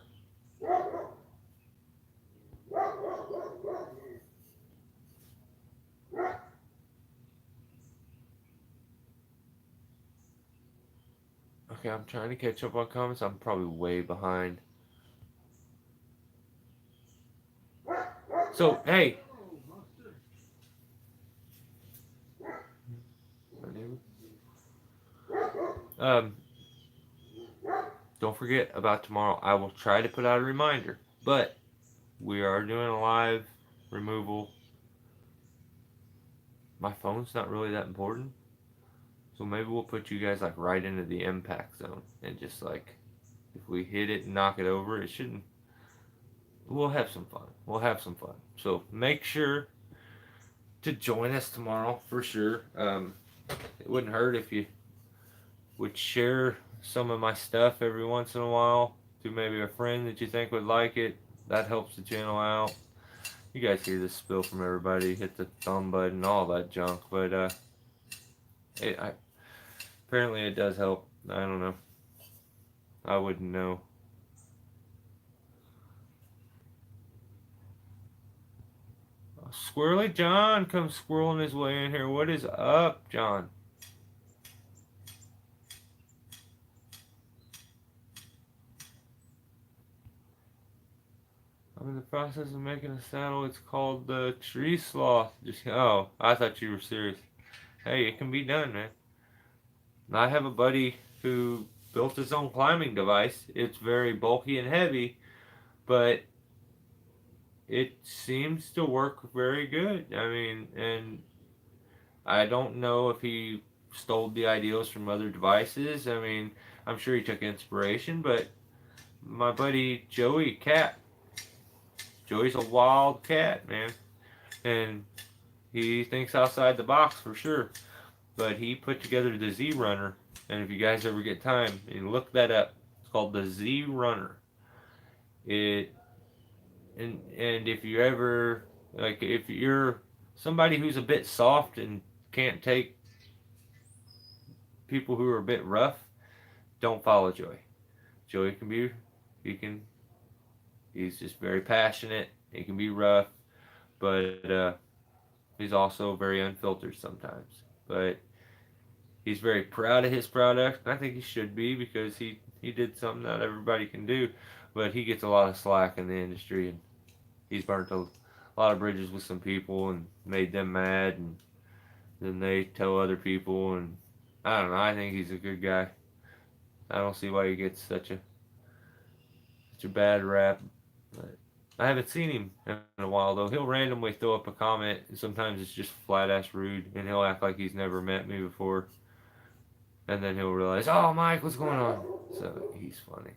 Okay, I'm trying to catch up on comments. I'm probably way behind. So, hey. Um, don't forget about tomorrow. I will try to put out a reminder, but we are doing a live removal. My phone's not really that important, so maybe we'll put you guys like right into the impact zone and just like if we hit it and knock it over, it shouldn't. We'll have some fun. We'll have some fun. So make sure to join us tomorrow for sure. It wouldn't hurt if you would share some of my stuff every once in a while to maybe a friend that you think would like it. That helps the channel out. You guys hear this spill from everybody. Hit the thumb button, all that junk. But apparently it does help. I don't know. I wouldn't know. Squirrely John comes squirreling his way in here. What is up, John? I'm in the process of making a saddle. It's called the Tree Sloth. Oh, I thought you were serious. Hey, it can be done, man. I have a buddy who built his own climbing device. It's very bulky and heavy, but it seems to work very good. I mean, and I don't know if he stole the ideas from other devices. I mean, I'm sure he took inspiration, but my buddy Joey's a wild cat, man, and he thinks outside the box for sure. But he put together the Z Runner, and if you guys ever get time, you look that up. It's called the Z Runner. It and if you ever like if you're somebody who's a bit soft and can't take people who are a bit rough, don't follow Joey. Joey can be he can he's just very passionate. He can be rough, but he's also very unfiltered sometimes. But he's very proud of his product. I think he should be because he did something not everybody can do. But he gets a lot of slack in the industry, and he's burnt a lot of bridges with some people and made them mad, and then they tell other people, and I don't know. I think he's a good guy. I don't see why he gets such a bad rap. But I haven't seen him in a while though. He'll randomly throw up a comment, and sometimes it's just flat ass rude, and he'll act like he's never met me before, and then he'll realize, "Oh, Mike, what's going on?" So he's funny.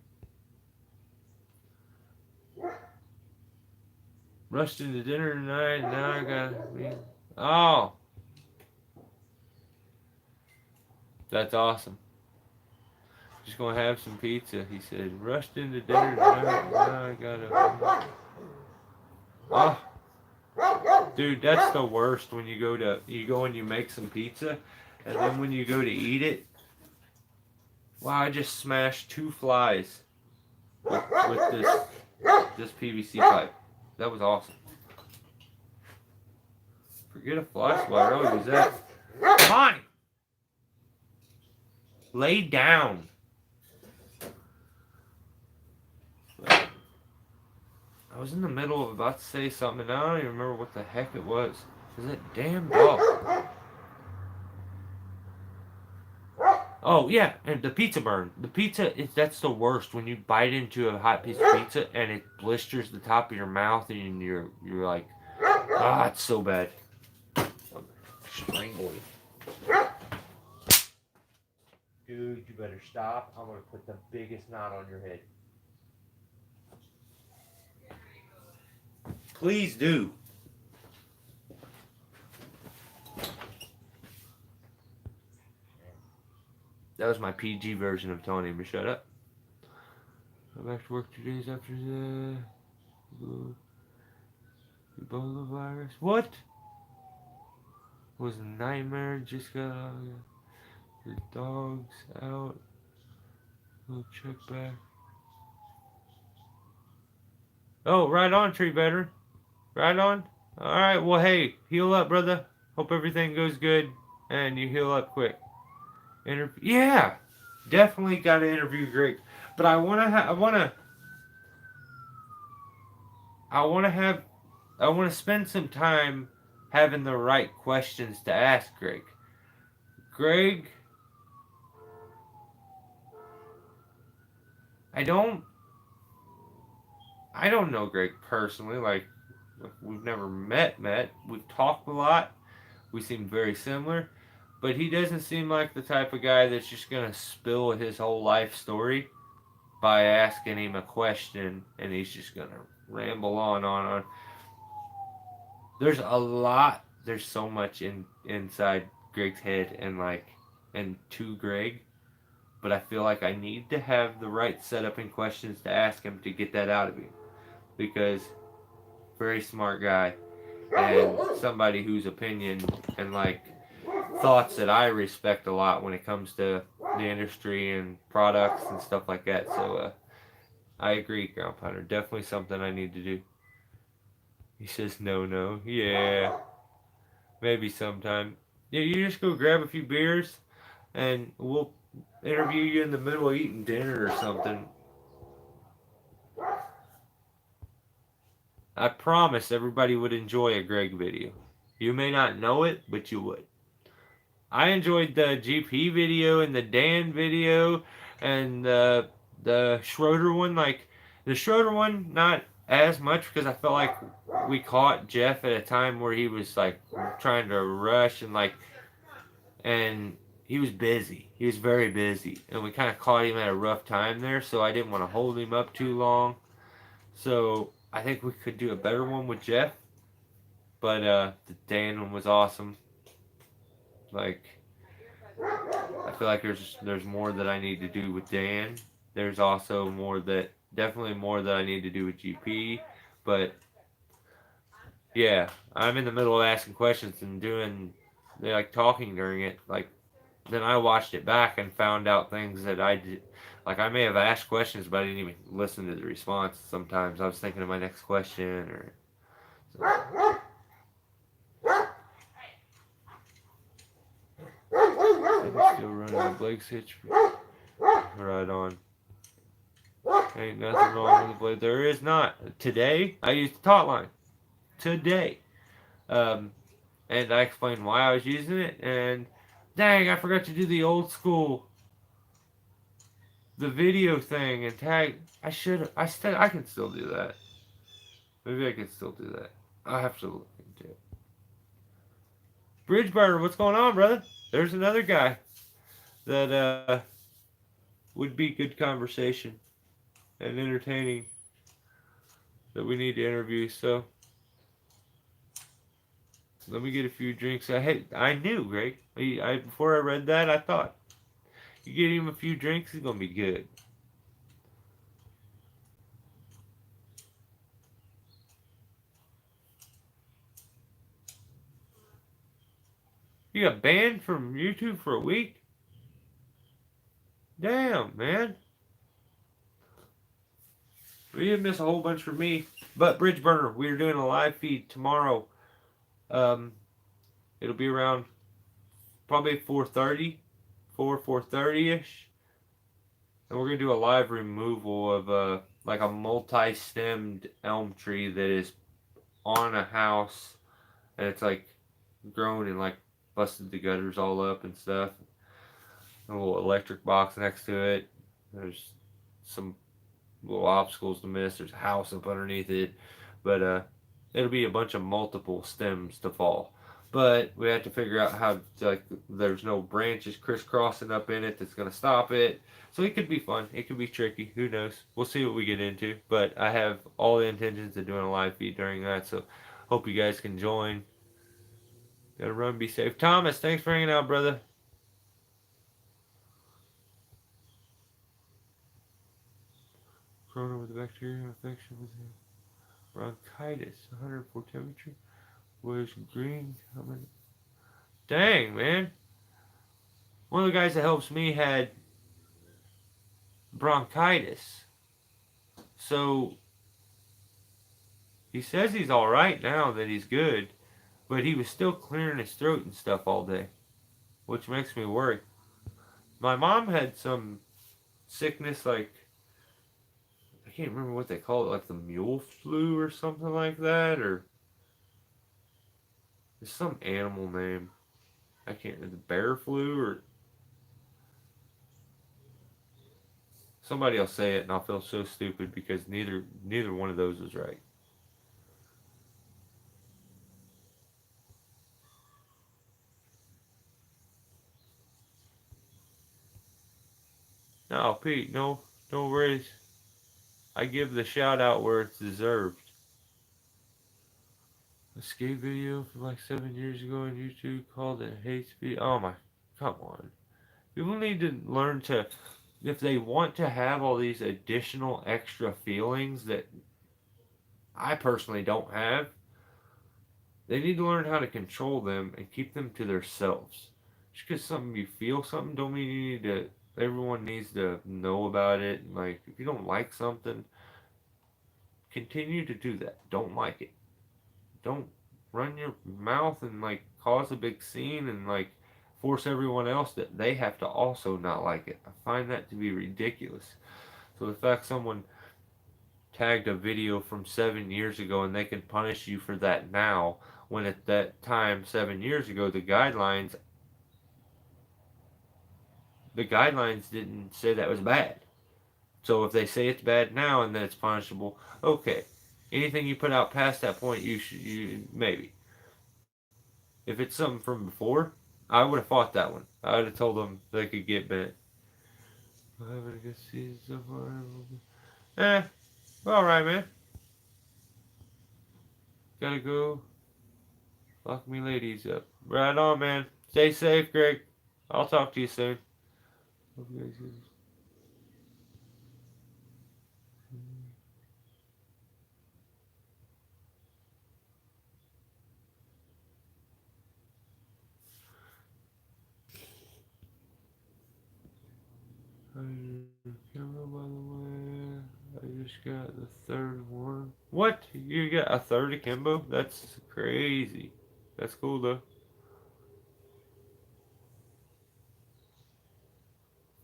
Rushed into dinner tonight. Now I got me. Oh, that's awesome. Just gonna have some pizza. He said, rushed into dinner tonight. Now I gotta. Oh, dude, that's the worst when you go and you make some pizza, and then when you go to eat it, wow, I just smashed 2 flies with this PVC pipe. That was awesome. Forget a fly swatter. I'll use that. Fine. Lay down. I was in the middle of about to say something, and I don't even remember what the heck it was. Is that damn dog? Oh yeah, and the pizza burn. The pizza that's the worst when you bite into a hot piece of pizza and it blisters the top of your mouth and you're like, ah, it's so bad. I'm strangling. Dude, you better stop. I'm gonna put the biggest knot on your head. Please do. That was my PG version of telling him to shut up. Go back to work 2 days after the Ebola virus. What? It was a nightmare. Just got the dogs out. We'll check back. Oh, right on, tree veteran. Right on. All right. Well, hey, heal up, brother. Hope everything goes good and you heal up quick. Yeah, definitely got to interview Greg. But I want to spend some time having the right questions to ask Greg. Greg, I don't know Greg personally. Like we've never met. We've talked a lot. We seem very similar, but he doesn't seem like the type of guy that's just gonna spill his whole life story by asking him a question, and he's just gonna ramble on. There's a lot. There's so much inside Greg's head and to Greg, but I feel like I need to have the right setup and questions to ask him to get that out of him because very smart guy and somebody whose opinion and thoughts that I respect a lot when it comes to the industry and products and stuff like that. So I agree, Ground Pounder. Definitely something I need to do. He says no. Yeah, maybe sometime. Yeah, you just go grab a few beers and we'll interview you in the middle of eating dinner or something. I promise everybody would enjoy a Greg video. You may not know it, but you would. I enjoyed the GP video and the Dan video and the Schroeder one. Like the Schroeder one, not as much because I felt like we caught Jeff at a time where he was like trying to rush and he was busy. He was very busy, and we kind of caught him at a rough time there. So I didn't want to hold him up too long. So I think we could do a better one with Jeff, but the Dan one was awesome. Like I feel like there's more that I need to do with Dan. There's also definitely more that I need to do with GP, but yeah, I'm in the middle of asking questions and doing like talking during it. Like then I watched it back and found out things that I did. Like I may have asked questions, but I didn't even listen to the response. Sometimes I was thinking of my next question or. So. Still running the Blake's hitch. Right on. Ain't nothing wrong with the blade. There is not. Today, I used the taut line. Today. Um, and I explained why I was using it, and dang, I forgot to do the old school, the video thing and tag. I can still do that. Maybe I can still do that. I'll have to look into it. Bridgeburner, what's going on, brother? There's another guy that would be good conversation and entertaining that we need to interview. So let me get a few drinks. I knew, Greg. Before I read that, I thought you get him a few drinks, he's gonna be good. You got banned from YouTube for a week? Damn, man. We didn't miss a whole bunch for me. But Bridgeburner, we are doing a live feed tomorrow. Um, it'll be around probably 4:30, 4:30 ish, and we're gonna do a live removal of like a multi-stemmed elm tree that is on a house, and it's like grown and like busted the gutters all up and stuff. A little electric box next to it. There's some little obstacles to miss. There's a house up underneath it, but it'll be a bunch of multiple stems to fall. But we have to figure out how to, like, there's no branches crisscrossing up in it that's gonna stop it. So it could be fun. It could be tricky. Who knows? We'll see what we get into. But I have all the intentions of doing a live feed during that. So hope you guys can join. Gotta run, be safe. Thomas, thanks for hanging out, brother. Corona with bacterial infection with bronchitis, 104 temperature, was green. Dang, man. One of the guys that helps me had bronchitis. So he says he's alright now, that he's good, but he was still clearing his throat and stuff all day, which makes me worry. My mom had some sickness, like, I can't remember what they call it, like the mule flu or something like that, or it's some animal name. I can't, the bear flu, or somebody else say it, and I'll feel so stupid because neither one of those is right. No, Pete, no worries. I give the shout out where it's deserved. A skate video from like 7 years ago on YouTube called it hate speed. Oh my, come on. People need to learn to, if they want to have all these additional extra feelings that I personally don't have, they need to learn how to control them and keep them to themselves. Just because something you feel something don't mean you need to. Everyone needs to know about it. Like if you don't like something, continue to do that. Don't like it. Don't run your mouth and like cause a big scene and like force everyone else that they have to also not like it. I find that to be ridiculous. So the fact someone tagged a video from 7 years ago and they can punish you for that now, when at that time 7 years ago the guidelines didn't say that was bad. So if they say it's bad now and then it's punishable, okay. Anything you put out past that point, you maybe. If it's something from before, I would have fought that one. I would have told them they could get bent. I have a good season so far. All right, man. Gotta go lock me ladies up. Right on, man. Stay safe, Greg. I'll talk to you soon. Hope you guys get- Camera, by the way. I just got the third one. What? You got a third akimbo? That's crazy. That's cool though.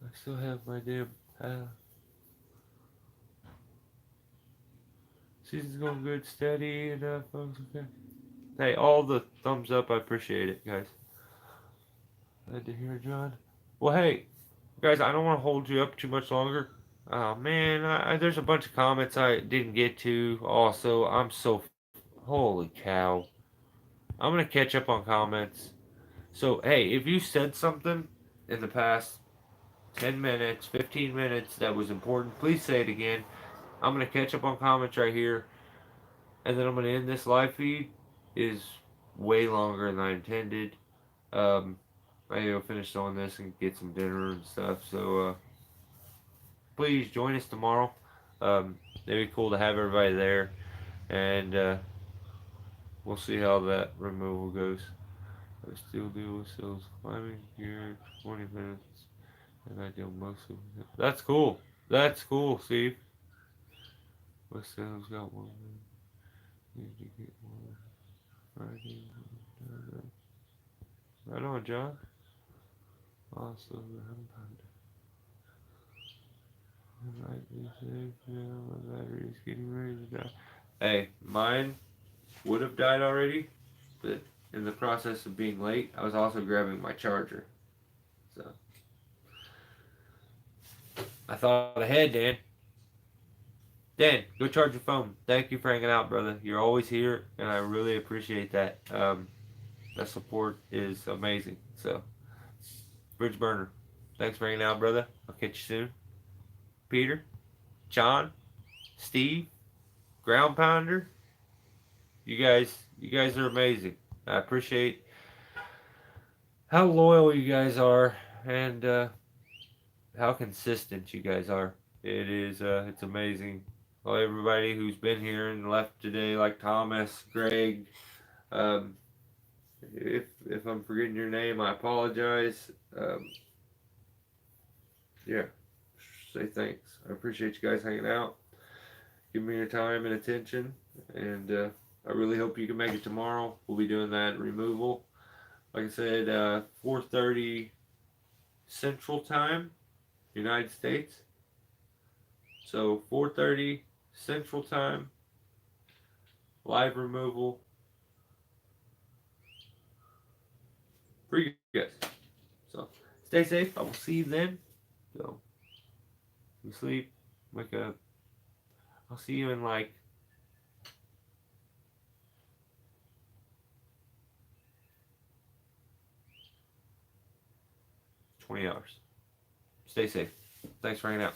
I still have my damn. Season's going good, steady enough. Okay. Hey, all the thumbs up. I appreciate it, guys. Glad to hear, John. Well, hey, guys, I don't want to hold you up too much longer. Oh man, there's a bunch of comments I didn't get to. Also, I'm so holy cow. I'm gonna catch up on comments. So, hey, if you said something in the past 10 minutes, 15 minutes that was important, please say it again. I'm gonna catch up on comments right here, and then I'm gonna end this live feed. Is way longer than I intended. Um, I need to finish on this and get some dinner and stuff. So, please join us tomorrow. It'd be cool to have everybody there, and we'll see how that removal goes. I still deal with sales climbing gear 20 minutes, and I deal most of it. That's cool. That's cool, Steve. West Sal's got one. Need to get one Friday. Right on, John. Also, I'm right. Be safe. Yeah, my battery's getting ready to die. Hey, mine would have died already, but in the process of being late, I was also grabbing my charger. So I thought ahead, Dan. Dan, go charge your phone. Thank you for hanging out, brother. You're always here, and I really appreciate that. That support is amazing. So, Bridge Burner, thanks for hanging out, brother. I'll catch you soon. Peter, John, Steve, Ground Pounder, you guys are amazing. I appreciate how loyal you guys are, and how consistent you guys are. It's amazing. Well, everybody who's been here and left today, like Thomas, Greg. Um, if I'm forgetting your name, I apologize. Yeah, say thanks. I appreciate you guys hanging out, giving me your time and attention, and I really hope you can make it tomorrow. We'll be doing that removal. Like I said, 4:30 Central Time, United States. So 4:30 Central Time, live removal for you guys. So stay safe. I will see you then. So you sleep, wake up. I'll see you in like 20 hours. Stay safe. Thanks for hanging out.